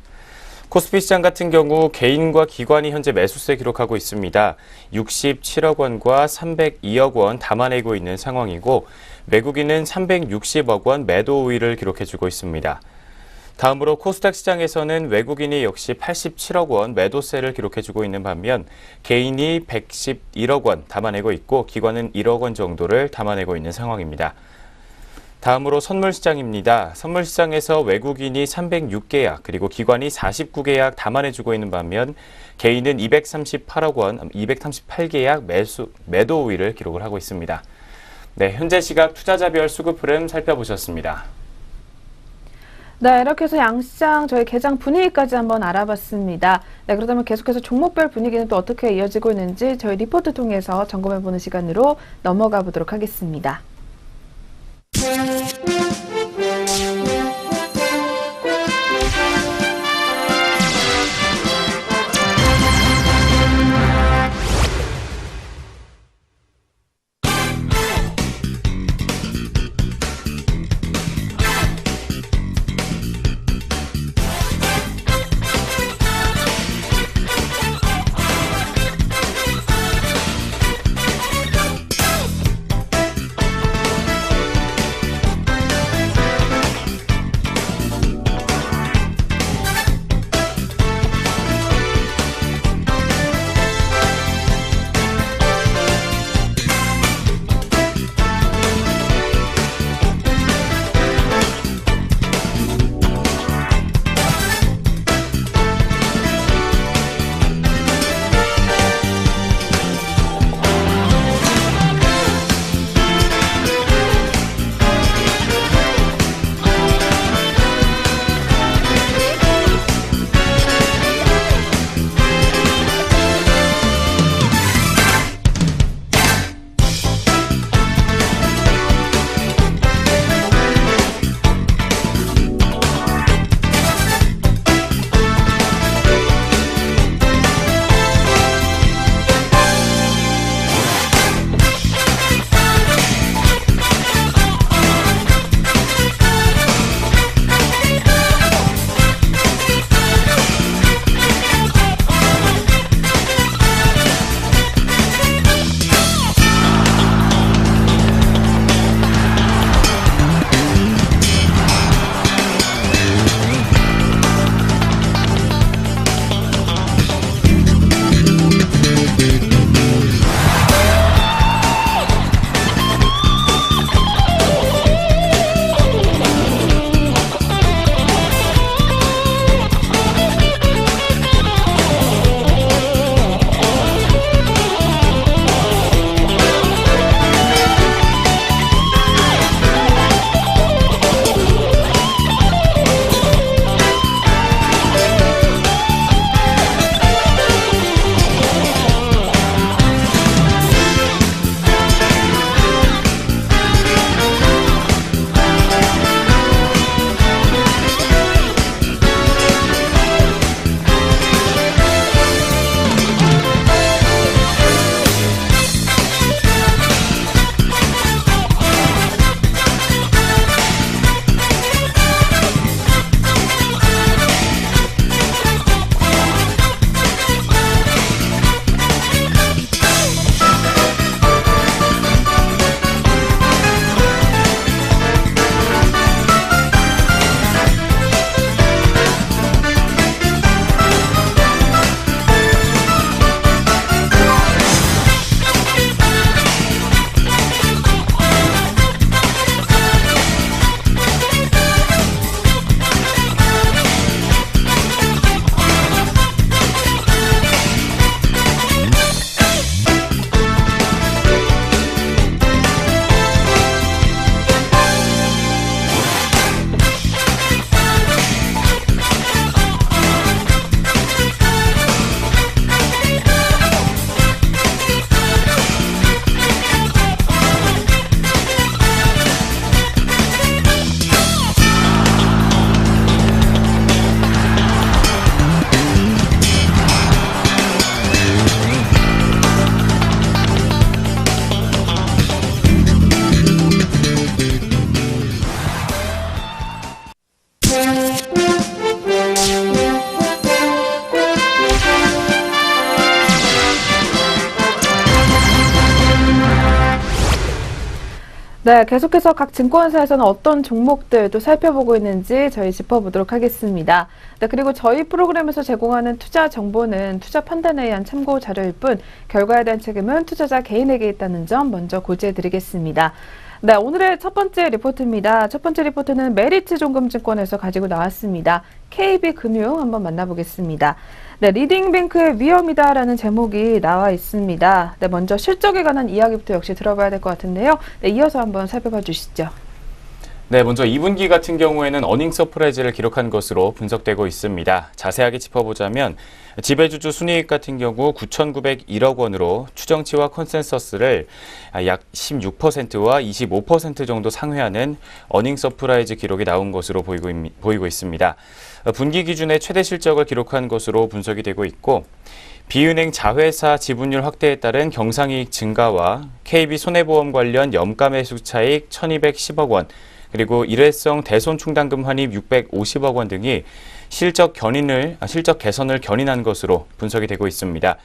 코스피 시장 같은 경우 개인과 기관이 현재 매수세 기록하고 있습니다. 67억 원과 302억 원 담아내고 있는 상황이고 외국인은 360억 원 매도 우위를 기록해주고 있습니다. 다음으로 코스닥 시장에서는 외국인이 역시 87억 원 매도세를 기록해주고 있는 반면 개인이 111억 원 담아내고 있고 기관은 1억 원 정도를 담아내고 있는 상황입니다. 다음으로 선물시장입니다. 선물시장에서 외국인이 306계약 그리고 기관이 49계약 담아내주고 있는 반면 개인은 238억 원, 238계약 매도 우위를 기록을 하고 있습니다. 네, 현재 시각 투자자별 수급 흐름 살펴보셨습니다. 네, 이렇게 해서 양시장 저희 개장 분위기까지 한번 알아봤습니다. 네, 그렇다면 계속해서 종목별 분위기는 또 어떻게 이어지고 있는지 저희 리포트 통해서 점검해보는 시간으로 넘어가 보도록 하겠습니다. 네, 계속해서 각 증권사에서는 어떤 종목들 또 살펴보고 있는지 저희 짚어보도록 하겠습니다. 네, 그리고 저희 프로그램에서 제공하는 투자 정보는 투자 판단에 의한 참고 자료일 뿐 결과에 대한 책임은 투자자 개인에게 있다는 점 먼저 고지해드리겠습니다. 네, 오늘의 첫 번째 리포트입니다. 첫 번째 리포트는 메리츠 종금증권에서 가지고 나왔습니다. KB금융 한번 만나보겠습니다. 네, 리딩뱅크의 위험이다라는 제목이 나와 있습니다. 네, 먼저 실적에 관한 이야기부터 역시 들어봐야 될 것 같은데요. 네, 이어서 한번 살펴봐 주시죠. 네, 먼저 2분기 같은 경우에는 어닝 서프라이즈를 기록한 것으로 분석되고 있습니다. 자세하게 짚어보자면 지배주주 순이익 같은 경우 9,901억 원으로 추정치와 컨센서스를 약 16%와 25% 정도 상회하는 어닝 서프라이즈 기록이 나온 것으로 보이고 있습니다. 분기 기준의 최대 실적을 기록한 것으로 분석이 되고 있고 비은행 자회사 지분율 확대에 따른 경상이익 증가와 KB손해보험 관련 염가매수 차익 1,210억 원, 그리고 일회성 대손 충당금 환입 650억 원 등이 실적 개선을 견인한 것으로 분석이 되고 있습니다.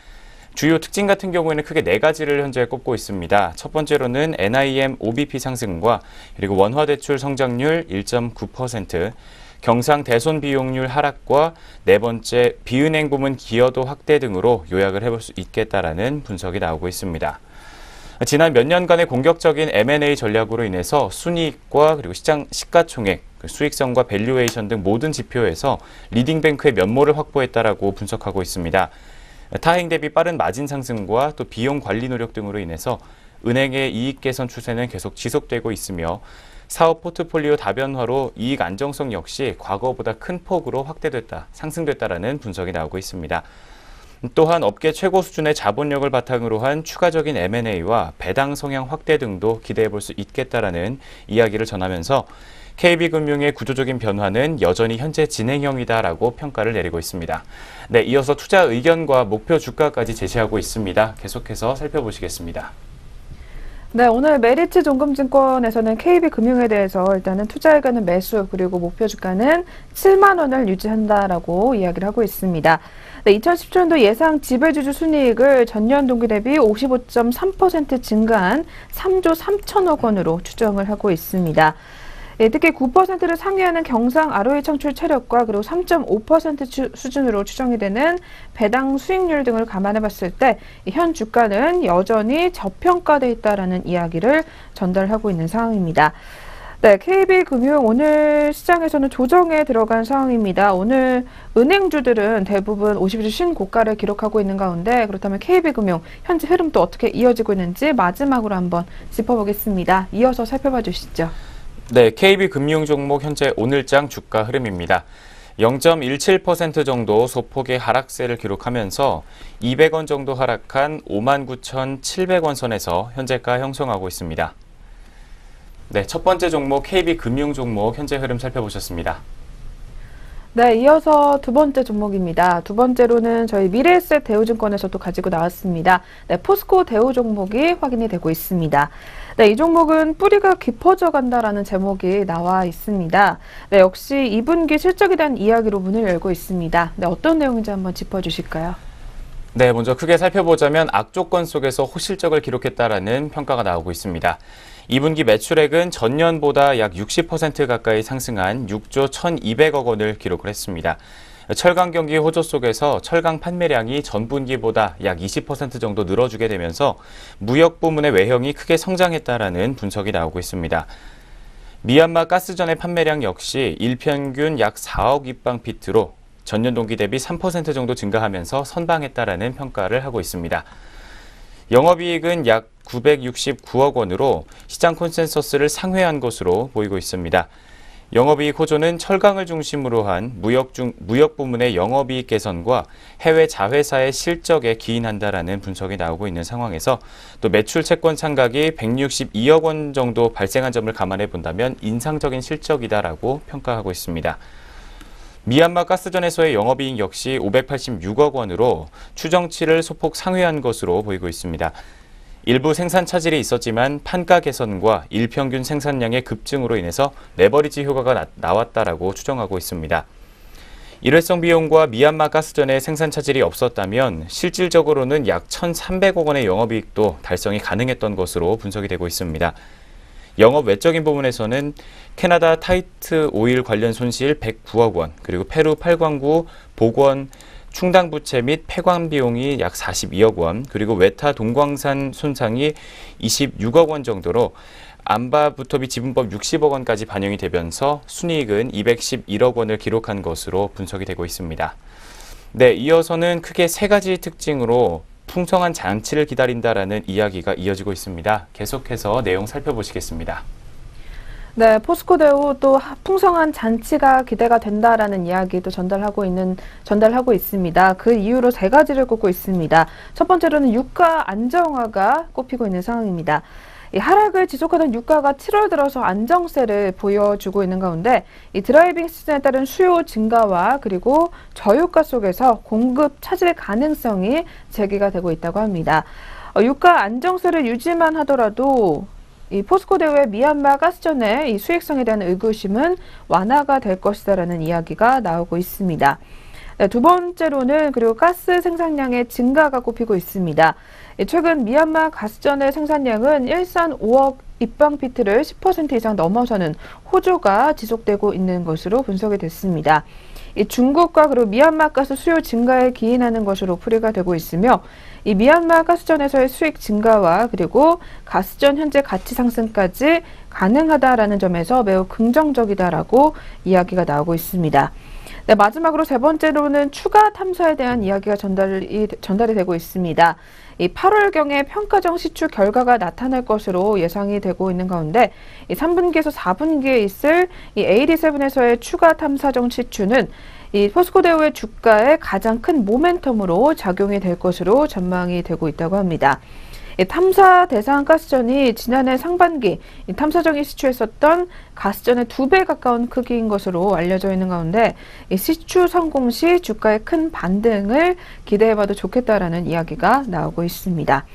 주요 특징 같은 경우에는 크게 4가지를 현재 꼽고 있습니다. 첫 번째로는 NIM OBP 상승과 그리고 원화대출 성장률 1.9%, 경상 대손 비용률 하락과 네 번째 비은행 부문 기여도 확대 등으로 요약을 해볼 수 있겠다라는 분석이 나오고 있습니다. 지난 몇 년간의 공격적인 M&A 전략으로 인해서 순이익과 그리고 시장 시가총액, 수익성과 밸류에이션 등 모든 지표에서 리딩뱅크의 면모를 확보했다라고 분석하고 있습니다. 타행 대비 빠른 마진 상승과 또 비용 관리 노력 등으로 인해서 은행의 이익 개선 추세는 계속 지속되고 있으며 사업 포트폴리오 다변화로 이익 안정성 역시 과거보다 큰 폭으로 상승됐다라는 분석이 나오고 있습니다. 또한 업계 최고 수준의 자본력을 바탕으로 한 추가적인 M&A와 배당 성향 확대 등도 기대해 볼 수 있겠다라는 이야기를 전하면서 KB금융의 구조적인 변화는 여전히 현재 진행형이다라고 평가를 내리고 있습니다. 네, 이어서 투자 의견과 목표 주가까지 제시하고 있습니다. 계속해서 살펴보시겠습니다. 네, 오늘 메리츠 종금증권에서는 KB금융에 대해서 일단은 투자 의견은 매수 그리고 목표 주가는 7만 원을 유지한다라고 이야기를 하고 있습니다. 네, 2017년도 예상 지배주주 순이익을 전년 동기 대비 55.3% 증가한 3조 3천억 원으로 추정을 하고 있습니다. 예, 특히 9%를 상회하는 경상 ROE 창출 체력과 그리고 3.5% 수준으로 추정이 되는 배당 수익률 등을 감안해 봤을 때 현 주가는 여전히 저평가돼 있다라는 이야기를 전달하고 있는 상황입니다. 네, KB금융 오늘 시장에서는 조정에 들어간 상황입니다. 오늘 은행주들은 대부분 50주 신고가를 기록하고 있는 가운데 그렇다면 KB금융 현재 흐름 또 어떻게 이어지고 있는지 마지막으로 한번 짚어보겠습니다. 이어서 살펴봐 주시죠. 네, KB금융 종목 현재 오늘장 주가 흐름입니다. 0.17% 정도 소폭의 하락세를 기록하면서 200원 정도 하락한 59,700원 선에서 현재가 형성하고 있습니다. 네, 첫 번째 종목 KB금융 종목 현재 흐름 살펴보셨습니다. 네, 이어서 두 번째 종목입니다. 두 번째로는 저희 미래에셋 대우증권에서도 가지고 나왔습니다. 네, 포스코 대우 종목이 확인이 되고 있습니다. 네, 이 종목은 뿌리가 깊어져 간다라는 제목이 나와 있습니다. 네, 역시 2분기 실적에 대한 이야기로 문을 열고 있습니다. 네, 어떤 내용인지 한번 짚어주실까요? 네, 먼저 크게 살펴보자면 악조건 속에서 호실적을 기록했다라는 평가가 나오고 있습니다. 2분기 매출액은 전년보다 약 60% 가까이 상승한 6조 1,200억 원을 기록을 했습니다. 철강 경기 호조 속에서 철강 판매량이 전분기보다 약 20% 정도 늘어주게 되면서 무역 부문의 외형이 크게 성장했다라는 분석이 나오고 있습니다. 미얀마 가스전의 판매량 역시 일평균 약 4억 입방피트로 전년 동기 대비 3% 정도 증가하면서 선방했다라는 평가를 하고 있습니다. 영업이익은 약 969억 원으로 시장 콘센서스를 상회한 것으로 보이고 있습니다. 영업이익 호조는 철강을 중심으로 한 무역 부문의 영업이익 개선과 해외 자회사의 실적에 기인한다라는 분석이 나오고 있는 상황에서 또 매출 채권 착각이 162억 원 정도 발생한 점을 감안해 본다면 인상적인 실적이다라고 평가하고 있습니다. 미얀마 가스전에서의 영업이익 역시 586억 원으로 추정치를 소폭 상회한 것으로 보이고 있습니다. 일부 생산 차질이 있었지만 판가 개선과 일평균 생산량의 급증으로 인해서 레버리지 효과가 나왔다라고 추정하고 있습니다. 일회성 비용과 미얀마 가스전의 생산 차질이 없었다면 실질적으로는 약 1,300억 원의 영업이익도 달성이 가능했던 것으로 분석이 되고 있습니다. 영업 외적인 부분에서는 캐나다 타이트 오일 관련 손실 109억 원, 그리고 페루 팔광구 복원 충당 부채 및 폐관 비용이 약 42억 원, 그리고 외타 동광산 손상이 26억 원 정도로 안바부토비 지분법 60억 원까지 반영이 되면서 순이익은 211억 원을 기록한 것으로 분석이 되고 있습니다. 네, 이어서는 크게 세 가지 특징으로 풍성한 잔치를 기다린다라는 이야기가 이어지고 있습니다. 계속해서 내용 살펴보시겠습니다. 네, 포스코 대우 또 풍성한 잔치가 기대가 된다라는 이야기도 전달하고 있습니다. 그 이유로 세 가지를 꼽고 있습니다. 첫 번째로는 유가 안정화가 꼽히고 있는 상황입니다. 이 하락을 지속하던 유가가 7월 들어서 안정세를 보여주고 있는 가운데 이 드라이빙 시즌에 따른 수요 증가와 그리고 저유가 속에서 공급 차질 가능성이 제기가 되고 있다고 합니다. 유가 안정세를 유지만 하더라도 이 포스코 대우의 미얀마 가스전의 이 수익성에 대한 의구심은 완화가 될 것이다라는 이야기가 나오고 있습니다. 네, 두 번째로는 그리고 가스 생산량의 증가가 꼽히고 있습니다. 최근 미얀마 가스전의 생산량은 일산 5억 입방피트를 10% 이상 넘어서는 호조가 지속되고 있는 것으로 분석이 됐습니다. 이 중국과 그리고 미얀마 가스 수요 증가에 기인하는 것으로 풀이가 되고 있으며 이 미얀마 가스전에서의 수익 증가와 그리고 가스전 현재 가치 상승까지 가능하다라는 점에서 매우 긍정적이다라고 이야기가 나오고 있습니다. 네, 마지막으로 세 번째로는 추가 탐사에 대한 이야기가 전달이 되고 있습니다. 이 8월경에 평가정 시추 결과가 나타날 것으로 예상이 되고 있는 가운데 이 3분기에서 4분기에 있을 이 AD7에서의 추가 탐사정 시추는 이 포스코 대우의 주가에 가장 큰 모멘텀으로 작용이 될 것으로 전망이 되고 있다고 합니다. 이 탐사 대상 가스전이 지난해 상반기 이 탐사정이 시추했었던 가스전의 2배 가까운 크기인 것으로 알려져 있는 가운데 이 시추 성공 시 주가의 큰 반등을 기대해봐도 좋겠다라는 이야기가 나오고 있습니다.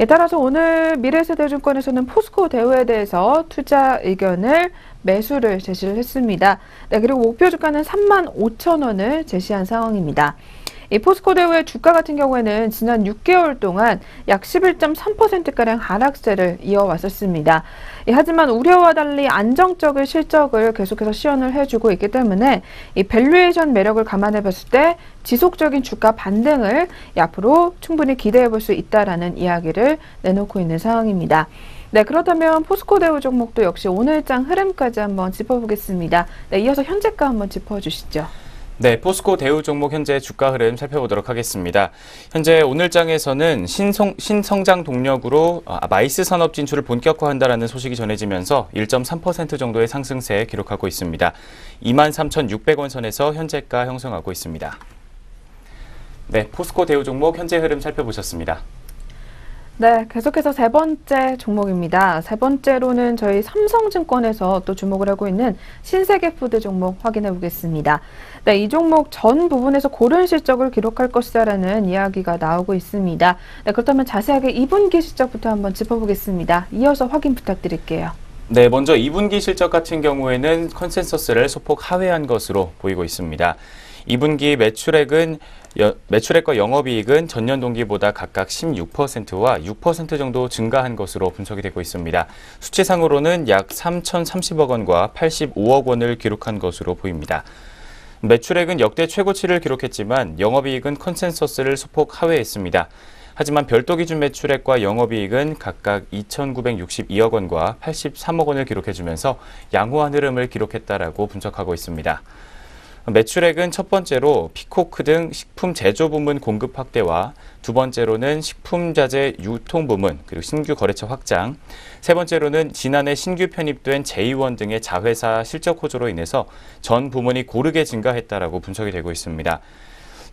따라서 오늘 미래에셋증권에서는 포스코 대우에 대해서 투자 의견을 매수를 제시를 했습니다. 네, 그리고 목표 주가는 35,000원을 제시한 상황입니다. 이 포스코 대우의 주가 같은 경우에는 지난 6개월 동안 약 11.3%가량 하락세를 이어왔었습니다. 하지만 우려와 달리 안정적인 실적을 계속해서 시현을 해주고 있기 때문에 이 밸류에이션 매력을 감안해 봤을 때 지속적인 주가 반등을 앞으로 충분히 기대해 볼 수 있다라는 이야기를 내놓고 있는 상황입니다. 네, 그렇다면 포스코 대우 종목도 역시 오늘장 흐름까지 한번 짚어보겠습니다. 네, 이어서 현재가 한번 짚어주시죠. 네, 포스코 대우 종목 현재 주가 흐름 살펴보도록 하겠습니다. 현재 오늘장에서는 신성장 동력으로 마이스 산업 진출을 본격화한다라는 소식이 전해지면서 1.3% 정도의 상승세 기록하고 있습니다. 23,600원 선에서 현재가 형성하고 있습니다. 네, 포스코 대우 종목 현재 흐름 살펴보셨습니다. 네, 계속해서 세 번째 종목입니다. 세 번째로는 저희 삼성증권에서 또 주목을 하고 있는 신세계푸드 종목 확인해 보겠습니다. 네, 이 종목 전 부분에서 고른 실적을 기록할 것이다라는 이야기가 나오고 있습니다. 네, 그렇다면 자세하게 2분기 실적부터 한번 짚어보겠습니다. 이어서 확인 부탁드릴게요. 네, 먼저 2분기 실적 같은 경우에는 컨센서스를 소폭 하회한 것으로 보이고 있습니다. 2분기 매출액과 영업이익은 전년 동기보다 각각 16%와 6% 정도 증가한 것으로 분석이 되고 있습니다. 수치상으로는 약 3,030억 원과 85억 원을 기록한 것으로 보입니다. 매출액은 역대 최고치를 기록했지만 영업이익은 컨센서스를 소폭 하회했습니다. 하지만 별도 기준 매출액과 영업이익은 각각 2,962억 원과 83억 원을 기록해주면서 양호한 흐름을 기록했다라고 분석하고 있습니다. 매출액은 첫 번째로 피코크 등 식품 제조 부문 공급 확대와 두 번째로는 식품자재 유통 부문 그리고 신규 거래처 확장, 세 번째로는 지난해 신규 편입된 제2원 등의 자회사 실적 호조로 인해서 전 부문이 고르게 증가했다라고 분석이 되고 있습니다.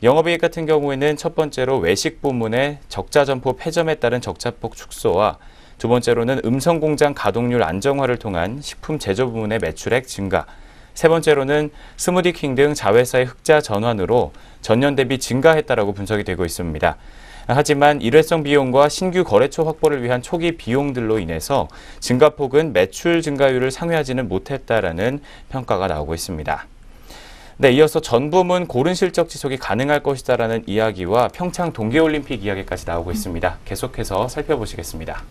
영업이익 같은 경우에는 첫 번째로 외식 부문의 적자 점포 폐점에 따른 적자폭 축소와 두 번째로는 음성 공장 가동률 안정화를 통한 식품 제조 부문의 매출액 증가, 세 번째로는 스무디킹 등 자회사의 흑자 전환으로 전년 대비 증가했다라고 분석이 되고 있습니다. 하지만 일회성 비용과 신규 거래처 확보를 위한 초기 비용들로 인해서 증가폭은 매출 증가율을 상회하지는 못했다라는 평가가 나오고 있습니다. 네, 이어서 전 부문 고른 실적 지속이 가능할 것이다라는 이야기와 평창 동계올림픽 이야기까지 나오고 있습니다. 계속해서 살펴보시겠습니다.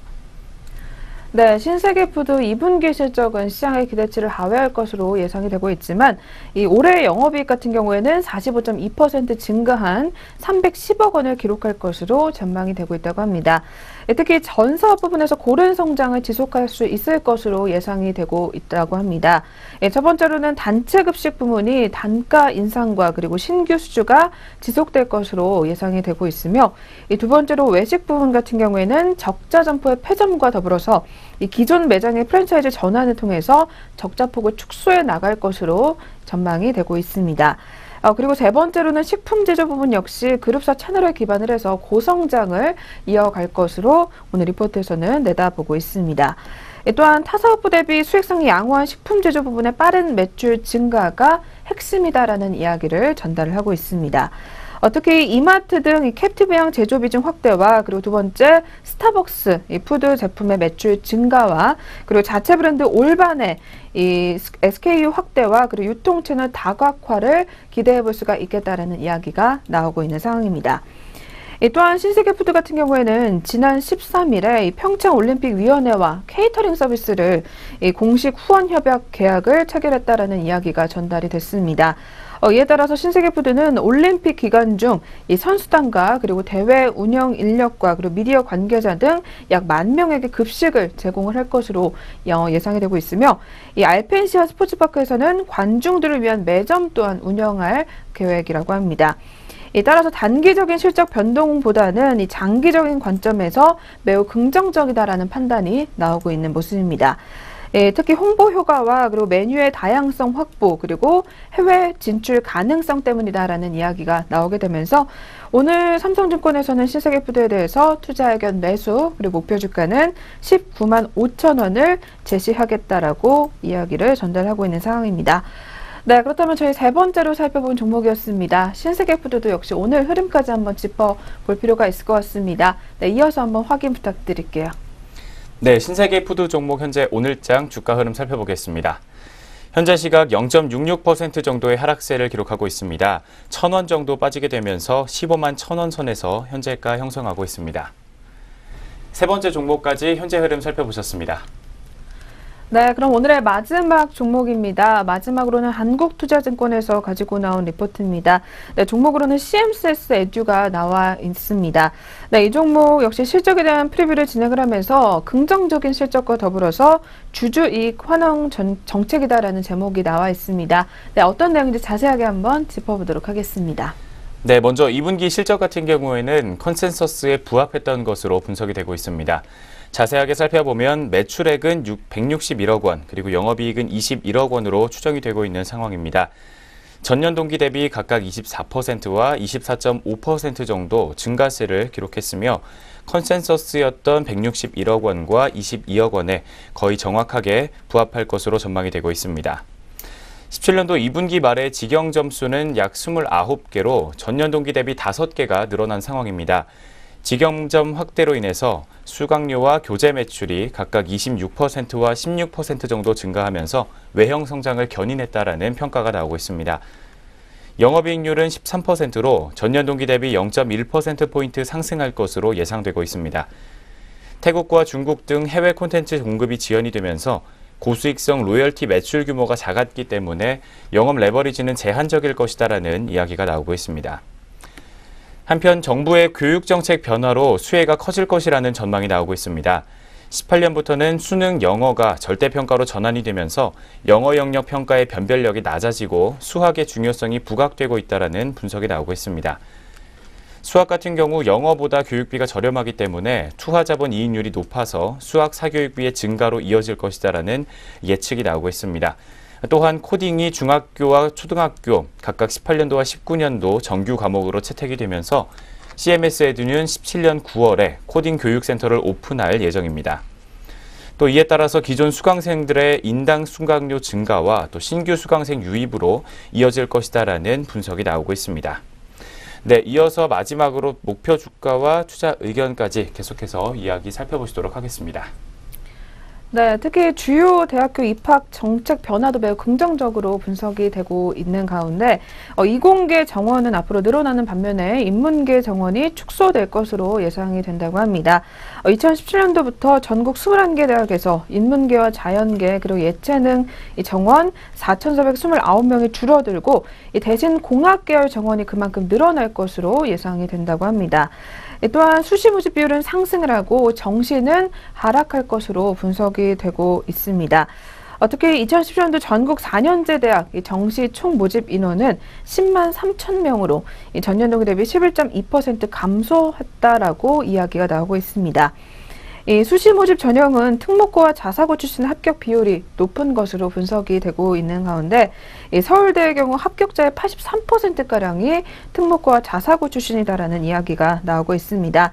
네, 신세계푸드 2분기 실적은 시장의 기대치를 하회할 것으로 예상이 되고 있지만 이 올해 영업이익 같은 경우에는 45.2% 증가한 310억 원을 기록할 것으로 전망이 되고 있다고 합니다. 특히 전 사업 부분에서 고른 성장을 지속할 수 있을 것으로 예상이 되고 있다고 합니다. 첫 번째로는 단체 급식 부문이 단가 인상과 그리고 신규 수주가 지속될 것으로 예상이 되고 있으며 두 번째로 외식 부분 같은 경우에는 적자 점포의 폐점과 더불어서 이 기존 매장의 프랜차이즈 전환을 통해서 적자폭을 축소해 나갈 것으로 전망이 되고 있습니다. 그리고 세 번째로는 식품 제조 부분 역시 그룹사 채널을 기반을 해서 고성장을 이어갈 것으로 오늘 리포트에서는 내다보고 있습니다. 또한 타 사업부 대비 수익성이 양호한 식품 제조 부분의 빠른 매출 증가가 핵심이다라는 이야기를 전달을 하고 있습니다. 특히 이마트 등 이 캡티브형 제조 비중 확대와 그리고 두 번째 스타벅스 이 푸드 제품의 매출 증가와 그리고 자체 브랜드 올반의 이 SKU 확대와 그리고 유통 채널 다각화를 기대해 볼 수가 있겠다라는 이야기가 나오고 있는 상황입니다. 또한 신세계푸드 같은 경우에는 지난 13일에 평창올림픽위원회와 케이터링 서비스를 공식 후원 협약 계약을 체결했다라는 이야기가 전달이 됐습니다. 이에 따라서 신세계푸드는 올림픽 기간 중 이 선수단과 그리고 대회 운영 인력과 그리고 미디어 관계자 등 약 10,000명에게 급식을 제공을 할 것으로 예상이 되고 있으며 이 알펜시아 스포츠파크에서는 관중들을 위한 매점 또한 운영할 계획이라고 합니다. 따라서 단기적인 실적 변동보다는 이 장기적인 관점에서 매우 긍정적이다라는 판단이 나오고 있는 모습입니다. 특히 홍보 효과와 그리고 메뉴의 다양성 확보 그리고 해외 진출 가능성 때문이다라는 이야기가 나오게 되면서 오늘 삼성증권에서는 신세계푸드에 대해서 투자 의견 매수 그리고 목표 주가는 19만 5천 원을 제시하겠다라고 이야기를 전달하고 있는 상황입니다. 네, 그렇다면 저희 세 번째로 살펴본 종목이었습니다. 신세계푸드도 역시 오늘 흐름까지 한번 짚어볼 필요가 있을 것 같습니다. 네, 이어서 한번 확인 부탁드릴게요. 네, 신세계푸드 종목 현재 오늘장 주가 흐름 살펴보겠습니다. 현재 시각 0.66% 정도의 하락세를 기록하고 있습니다. 1,000원 정도 빠지게 되면서 15만 1,000원 선에서 현재가 형성하고 있습니다. 세 번째 종목까지 현재 흐름 살펴보셨습니다. 네, 그럼 오늘의 마지막 종목입니다. 마지막으로는 한국투자증권에서 가지고 나온 리포트입니다. 네, 종목으로는 CMCS 에듀가 나와 있습니다. 네, 이 종목 역시 실적에 대한 프리뷰를 진행을 하면서 긍정적인 실적과 더불어서 주주이익 환원 정책이다라는 제목이 나와 있습니다. 네, 어떤 내용인지 자세하게 한번 짚어보도록 하겠습니다. 네, 먼저 2분기 실적 같은 경우에는 컨센서스에 부합했던 것으로 분석이 되고 있습니다. 자세하게 살펴보면 매출액은 161억 원, 그리고 영업이익은 21억 원으로 추정이 되고 있는 상황입니다. 전년 동기 대비 각각 24%와 24.5% 정도 증가세를 기록했으며 컨센서스였던 161억 원과 22억 원에 거의 정확하게 부합할 것으로 전망이 되고 있습니다. 17년도 2분기 말에 직영 점수는 약 29개로 전년 동기 대비 5개가 늘어난 상황입니다. 직영점 확대로 인해서 수강료와 교재 매출이 각각 26%와 16% 정도 증가하면서 외형 성장을 견인했다라는 평가가 나오고 있습니다. 영업이익률은 13%로 전년 동기 대비 0.1%포인트 상승할 것으로 예상되고 있습니다. 태국과 중국 등 해외 콘텐츠 공급이 지연이 되면서 고수익성 로열티 매출 규모가 작았기 때문에 영업 레버리지는 제한적일 것이다라는 이야기가 나오고 있습니다. 한편 정부의 교육정책 변화로 수혜가 커질 것이라는 전망이 나오고 있습니다. 18년부터는 수능 영어가 절대평가로 전환이 되면서 영어 영역 평가의 변별력이 낮아지고 수학의 중요성이 부각되고 있다는 분석이 나오고 있습니다. 수학 같은 경우 영어보다 교육비가 저렴하기 때문에 투하자본 이익률이 높아서 수학 사교육비의 증가로 이어질 것이다라는 예측이 나오고 있습니다. 또한 코딩이 중학교와 초등학교 각각 18년도와 19년도 정규 과목으로 채택이 되면서 CMS 에듀는 17년 9월에 코딩 교육센터를 오픈할 예정입니다. 또 이에 따라서 기존 수강생들의 인당 수강료 증가와 또 신규 수강생 유입으로 이어질 것이다라는 분석이 나오고 있습니다. 네, 이어서 마지막으로 목표 주가와 투자 의견까지 계속해서 이야기 살펴보시도록 하겠습니다. 네, 특히 주요 대학교 입학 정책 변화도 매우 긍정적으로 분석이 되고 있는 가운데 이공계 정원은 앞으로 늘어나는 반면에 인문계 정원이 축소될 것으로 예상이 된다고 합니다. 2017년도부터 전국 21개 대학에서 인문계와 자연계 그리고 예체능 정원 4,429명이 줄어들고 대신 공학계열 정원이 그만큼 늘어날 것으로 예상이 된다고 합니다. 또한 수시 모집 비율은 상승을 하고 정시는 하락할 것으로 분석이 되고 있습니다. 특히 2010년도 전국 4년제 대학 정시 총 모집 인원은 10만 3천 명으로 전년 동기 대비 11.2% 감소했다라고 이야기가 나오고 있습니다. 이 수시 모집 전형은 특목고와 자사고 출신 합격 비율이 높은 것으로 분석이 되고 있는 가운데 서울대의 경우 합격자의 83%가량이 특목고와 자사고 출신이다라는 이야기가 나오고 있습니다.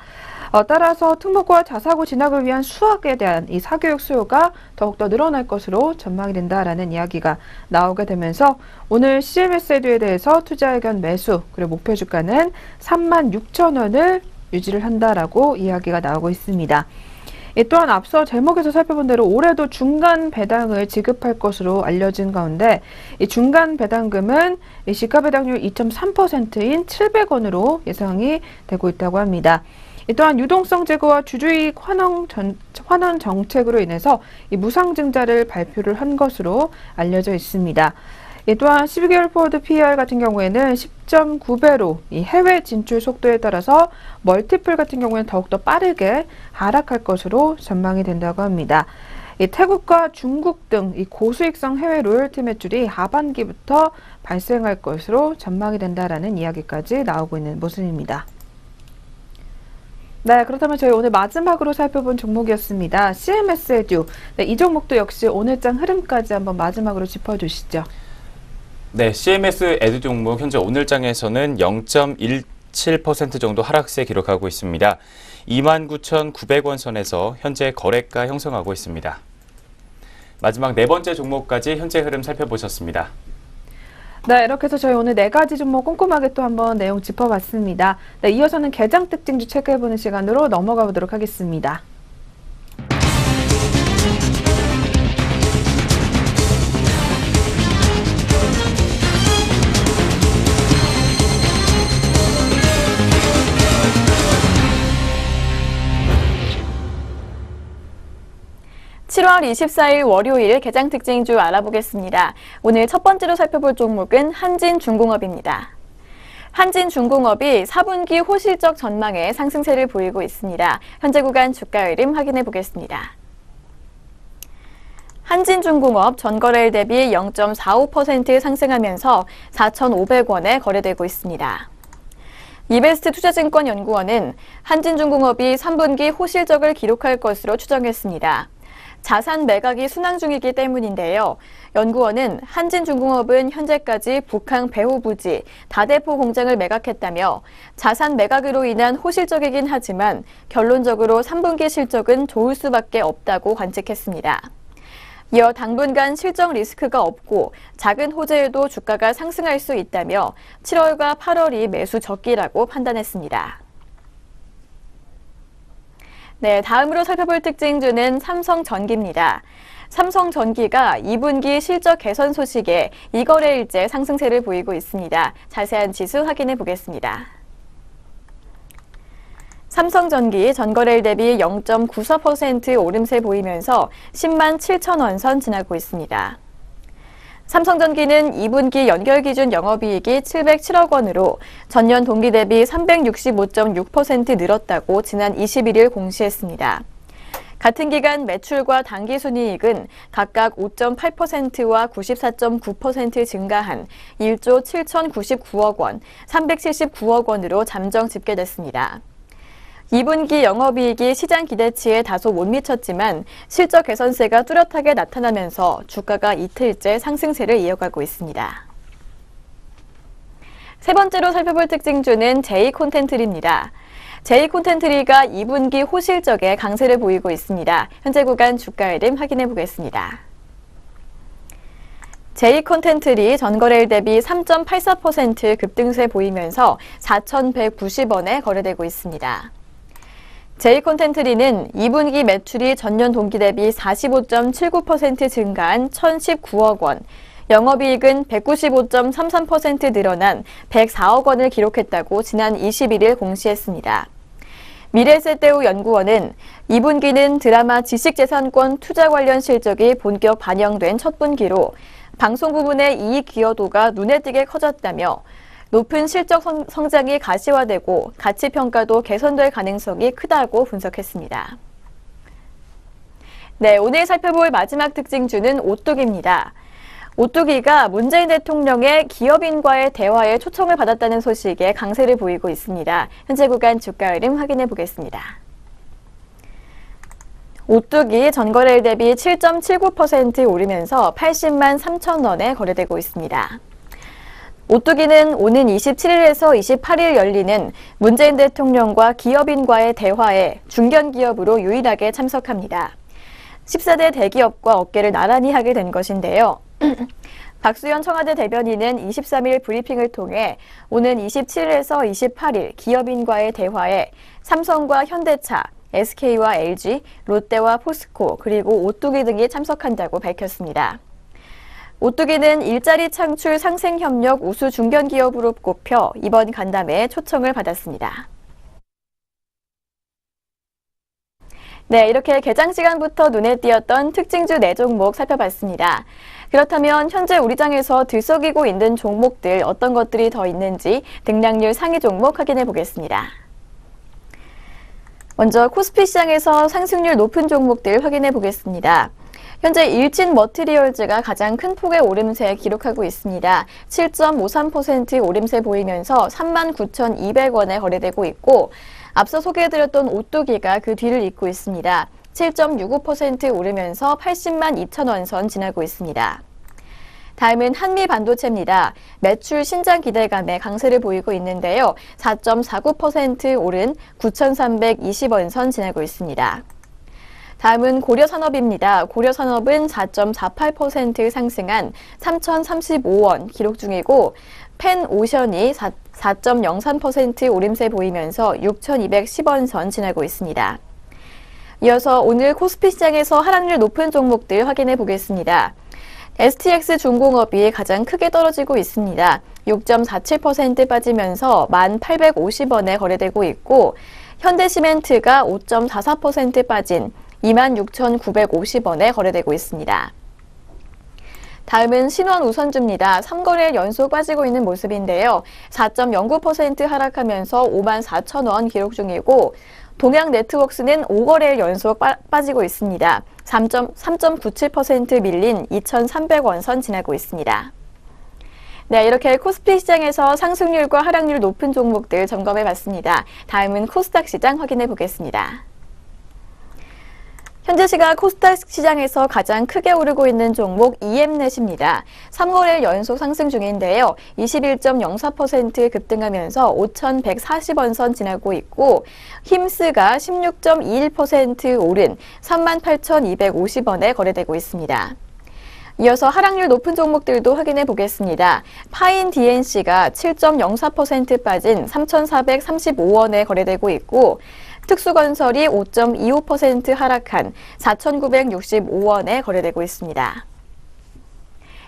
따라서 특목고와 자사고 진학을 위한 수학에 대한 이 사교육 수요가 더욱더 늘어날 것으로 전망이 된다라는 이야기가 나오게 되면서 오늘 CMS 에듀에 대해서 투자 의견 매수 그리고 목표 주가는 36,000원을 유지를 한다라고 이야기가 나오고 있습니다. 또한 앞서 제목에서 살펴본 대로 올해도 중간 배당을 지급할 것으로 알려진 가운데 이 중간 배당금은 시가 배당률 2.3%인 700원으로 예상이 되고 있다고 합니다. 또한 유동성 제고와 주주이익 환원 정책으로 인해서 이 무상증자를 발표를 한 것으로 알려져 있습니다. 또한 12개월 포워드 PER 같은 경우에는 10.9배로 이 해외 진출 속도에 따라서 멀티플 같은 경우에는 더욱더 빠르게 하락할 것으로 전망이 된다고 합니다. 태국과 중국 등 이 고수익성 해외 로열티 매출이 하반기부터 발생할 것으로 전망이 된다라는 이야기까지 나오고 있는 모습입니다. 네, 그렇다면 저희 오늘 마지막으로 살펴본 종목이었습니다. CMS 에듀. 네, 이 종목도 역시 오늘장 흐름까지 한번 마지막으로 짚어주시죠. 네, CMS 에듀 종목 현재 오늘장에서는 0.17% 정도 하락세 기록하고 있습니다. 29,900원 선에서 현재 거래가 형성하고 있습니다. 마지막 네 번째 종목까지 현재 흐름 살펴보셨습니다. 네, 이렇게 해서 저희 오늘 네 가지 종목 꼼꼼하게 또 한번 내용 짚어봤습니다. 네, 이어서는 개장 특징주 체크해보는 시간으로 넘어가 보도록 하겠습니다. (7월 24일) 월요일 개장 특징주 알아보겠습니다. 오늘 첫 번째로 살펴볼 종목은 한진중공업입니다. 한진중공업이 4분기 호실적 전망에 상승세를 보이고 있습니다. 현재 구간 주가 흐름 확인해 보겠습니다. 한진중공업 전거래일 대비 0.45% 상승하면서 4,500원에 거래되고 있습니다. 이베스트 투자증권연구원은 한진중공업이 3분기 호실적을 기록할 것으로 추정했습니다. 자산 매각이 순항 중이기 때문인데요. 연구원은 한진중공업은 현재까지 북한 배후부지, 다대포 공장을 매각했다며 자산 매각으로 인한 호실적이긴 하지만 결론적으로 3분기 실적은 좋을 수밖에 없다고 관측했습니다. 이어 당분간 실적 리스크가 없고 작은 호재에도 주가가 상승할 수 있다며 7월과 8월이 매수 적기라고 판단했습니다. 네, 다음으로 살펴볼 특징주는 삼성전기입니다. 삼성전기가 2분기 실적 개선 소식에 2거래일째 상승세를 보이고 있습니다. 자세한 지수 확인해 보겠습니다. 삼성전기 전거래일 대비 0.94% 오름세 보이면서 10만 7천원 선 지나고 있습니다. 삼성전기는 2분기 연결기준 영업이익이 707억 원으로 전년 동기 대비 365.6% 늘었다고 지난 21일 공시했습니다. 같은 기간 매출과 당기순이익은 각각 5.8%와 94.9% 증가한 1조 7,099억 원, 379억 원으로 잠정 집계됐습니다. 2분기 영업이익이 시장 기대치에 다소 못 미쳤지만 실적 개선세가 뚜렷하게 나타나면서 주가가 이틀째 상승세를 이어가고 있습니다. 세 번째로 살펴볼 특징주는 제이콘텐트리입니다. 제이콘텐트리가 2분기 호실적에 강세를 보이고 있습니다. 현재 구간 주가 흐름 확인해 보겠습니다. 제이콘텐트리 전거래일 대비 3.84% 급등세 보이면서 4,190원에 거래되고 있습니다. J컨텐트리는 2분기 매출이 전년 동기 대비 45.79% 증가한 1,019억 원, 영업이익은 195.33% 늘어난 104억 원을 기록했다고 지난 21일 공시했습니다. 미래세대우 연구원은 2분기는 드라마 지식재산권 투자 관련 실적이 본격 반영된 첫 분기로 방송 부문의 이익 기여도가 눈에 띄게 커졌다며 높은 실적 성장이 가시화되고 가치 평가도 개선될 가능성이 크다고 분석했습니다. 네, 오늘 살펴볼 마지막 특징주는 오뚜기입니다. 오뚜기가 문재인 대통령의 기업인과의 대화에 초청을 받았다는 소식에 강세를 보이고 있습니다. 현재 구간 주가 흐름 확인해 보겠습니다. 오뚜기 전거래일 대비 7.79% 오르면서 80만 3천 원에 거래되고 있습니다. 오뚜기는 오는 27일에서 28일 열리는 문재인 대통령과 기업인과의 대화에 중견기업으로 유일하게 참석합니다. 14대 대기업과 어깨를 나란히 하게 된 것인데요. 박수현 청와대 대변인은 23일 브리핑을 통해 오는 27일에서 28일 기업인과의 대화에 삼성과 현대차, SK와 LG, 롯데와 포스코, 그리고 오뚜기 등이 참석한다고 밝혔습니다. 오뚜기는 일자리 창출 상생협력 우수 중견기업으로 꼽혀 이번 간담회에 초청을 받았습니다. 네, 이렇게 개장 시간부터 눈에 띄었던 특징주 4종목 살펴봤습니다. 그렇다면 현재 우리 장에서 들썩이고 있는 종목들 어떤 것들이 더 있는지 등락률 상위 종목 확인해 보겠습니다. 먼저 코스피 시장에서 상승률 높은 종목들 확인해 보겠습니다. 현재 일진 머티리얼즈가 가장 큰 폭의 오름세 기록하고 있습니다. 7.53% 오름세 보이면서 39,200원에 거래되고 있고 앞서 소개해드렸던 오뚜기가 그 뒤를 잇고 있습니다. 7.65% 오르면서 80만 2천 원 선 지나고 있습니다. 다음은 한미반도체입니다. 매출 신장 기대감에 강세를 보이고 있는데요. 4.49% 오른 9,320원 선 지나고 있습니다. 다음은 고려산업입니다. 고려산업은 4.48% 상승한 3,035원 기록 중이고 펜오션이 4.03% 오름세 보이면서 6,210원 선 지나고 있습니다. 이어서 오늘 코스피 시장에서 하락률 높은 종목들 확인해 보겠습니다. STX 중공업이 가장 크게 떨어지고 있습니다. 6.47% 빠지면서 1,850원에 거래되고 있고 현대시멘트가 5.44% 빠진 26,950원에 거래되고 있습니다. 다음은 신원우선주입니다. 3거래일 연속 빠지고 있는 모습인데요. 4.09% 하락하면서 54,000원 기록 중이고 동양네트워크스는 5거래일 연속 빠지고 있습니다. 3.97% 밀린 2,300원 선 지나고 있습니다. 네, 이렇게 코스피 시장에서 상승률과 하락률 높은 종목들 점검해 봤습니다. 다음은 코스닥 시장 확인해 보겠습니다. 현재 시각 코스닥 시장에서 가장 크게 오르고 있는 종목 EM넷입니다. 3거래일 연속 상승 중인데요. 21.04% 급등하면서 5,140원 선 지나고 있고 힘스가 16.21% 오른 38,250원에 거래되고 있습니다. 이어서 하락률 높은 종목들도 확인해 보겠습니다. 파인 DNC가 7.04% 빠진 3,435원에 거래되고 있고 특수건설이 5.25% 하락한 4,965원에 거래되고 있습니다.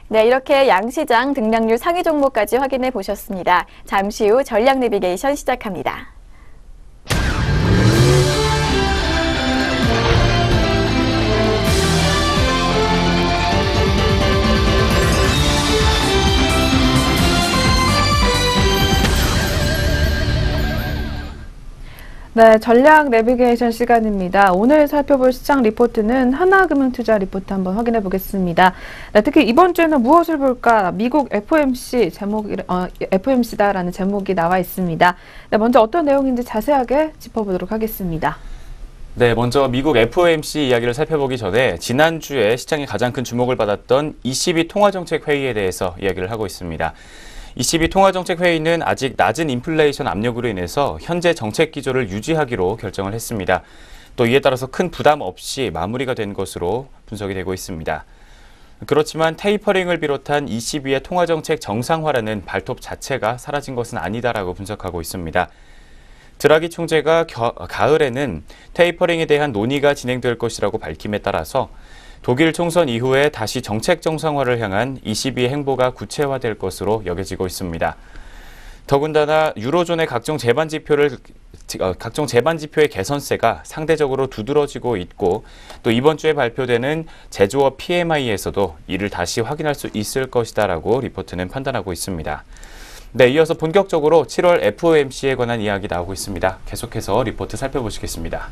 네, 이렇게 양시장 등락률 상위 종목까지 확인해 보셨습니다. 잠시 후 전략 내비게이션 시작합니다. 네, 전략 내비게이션 시간입니다. 오늘 살펴볼 시장 리포트는 하나금융투자 리포트 한번 확인해 보겠습니다. 네, 특히 이번 주에는 무엇을 볼까? 미국 FOMC FOMC다라는 제목이 나와 있습니다. 네, 먼저 어떤 내용인지 자세하게 짚어보도록 하겠습니다. 네, 먼저 미국 FOMC 이야기를 살펴보기 전에 지난주에 시장이 가장 큰 주목을 받았던 ECB 통화정책회의에 대해서 이야기를 하고 있습니다. ECB 통화정책회의는 아직 낮은 인플레이션 압력으로 인해서 현재 정책 기조를 유지하기로 결정을 했습니다. 또 이에 따라서 큰 부담 없이 마무리가 된 것으로 분석이 되고 있습니다. 그렇지만 테이퍼링을 비롯한 ECB의 통화정책 정상화라는 발톱 자체가 사라진 것은 아니다라고 분석하고 있습니다. 드라기 총재가 가을에는 테이퍼링에 대한 논의가 진행될 것이라고 밝힘에 따라서 독일 총선 이후에 다시 정책 정상화를 향한 ECB의 행보가 구체화될 것으로 여겨지고 있습니다. 더군다나 유로존의 각종 제반 지표의 개선세가 상대적으로 두드러지고 있고 또 이번 주에 발표되는 제조업 PMI에서도 이를 다시 확인할 수 있을 것이다라고 리포트는 판단하고 있습니다. 네, 이어서 본격적으로 7월 FOMC에 관한 이야기 나오고 있습니다. 계속해서 리포트 살펴보시겠습니다.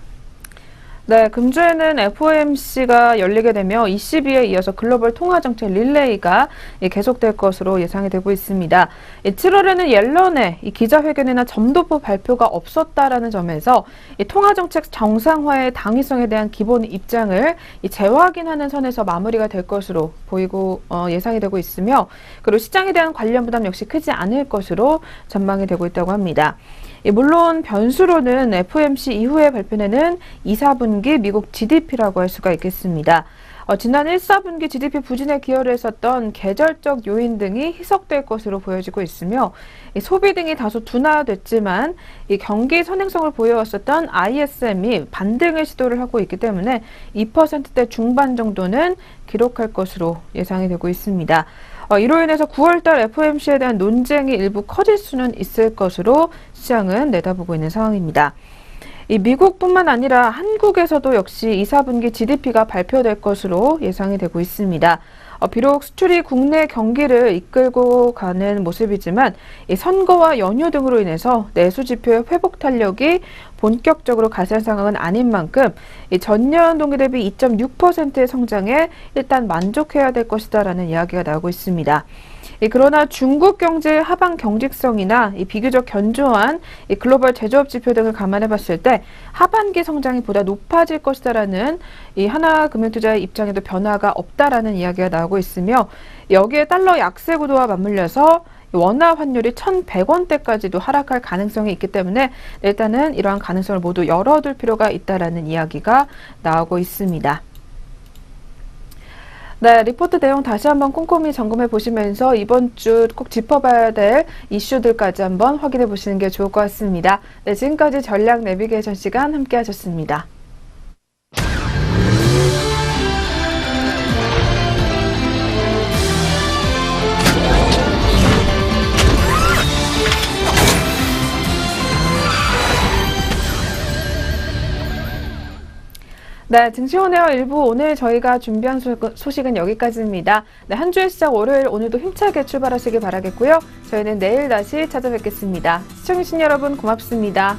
네, 금주에는 FOMC가 열리게 되며 ECB에 이어서 글로벌 통화정책 릴레이가 계속될 것으로 예상이 되고 있습니다. 7월에는 옐런의 기자회견이나 점도표 발표가 없었다라는 점에서 통화정책 정상화의 당위성에 대한 기본 입장을 재확인하는 선에서 마무리가 될 것으로 보이고 예상이 되고 있으며 그리고 시장에 대한 관련 부담 역시 크지 않을 것으로 전망이 되고 있다고 합니다. 물론 변수로는 FOMC 이후에 발표되는 2, 4분기 미국 GDP라고 할 수가 있겠습니다. 지난 1, 4분기 GDP 부진에 기여를 했었던 계절적 요인 등이 희석될 것으로 보여지고 있으며 소비 등이 다소 둔화됐지만 경기 선행성을 보여왔었던 ISM이 반등을 시도를 하고 있기 때문에 2%대 중반 정도는 기록할 것으로 예상이 되고 있습니다. 이로 인해서 9월달 FOMC에 대한 논쟁이 일부 커질 수는 있을 것으로 시장은 내다보고 있는 상황입니다. 미국뿐만 아니라 한국에서도 역시 2, 4분기 GDP가 발표될 것으로 예상이 되고 있습니다. 비록 수출이 국내 경기를 이끌고 가는 모습이지만 선거와 연휴 등으로 인해서 내수 지표의 회복 탄력이 본격적으로 가세한 상황은 아닌 만큼 전년 동기 대비 2.6%의 성장에 일단 만족해야 될 것이다라는 이야기가 나오고 있습니다. 그러나 중국 경제의 하반 경직성이나 비교적 견조한 글로벌 제조업 지표 등을 감안해 봤을 때 하반기 성장이 보다 높아질 것이다라는 하나금융투자의 입장에도 변화가 없다라는 이야기가 나오고 있으며 여기에 달러 약세 구도와 맞물려서 원화 환율이 1,100원대까지도 하락할 가능성이 있기 때문에 일단은 이러한 가능성을 모두 열어둘 필요가 있다라는 이야기가 나오고 있습니다. 네, 리포트 내용 다시 한번 꼼꼼히 점검해 보시면서 이번 주 꼭 짚어봐야 될 이슈들까지 한번 확인해 보시는 게 좋을 것 같습니다. 네, 지금까지 전략 내비게이션 시간 함께 하셨습니다. 네, 증시온에어 일부 오늘 저희가 준비한 소식은 여기까지입니다. 네, 한 주의 시작 월요일 오늘도 힘차게 출발하시길 바라겠고요. 저희는 내일 다시 찾아뵙겠습니다. 시청해주신 여러분 고맙습니다.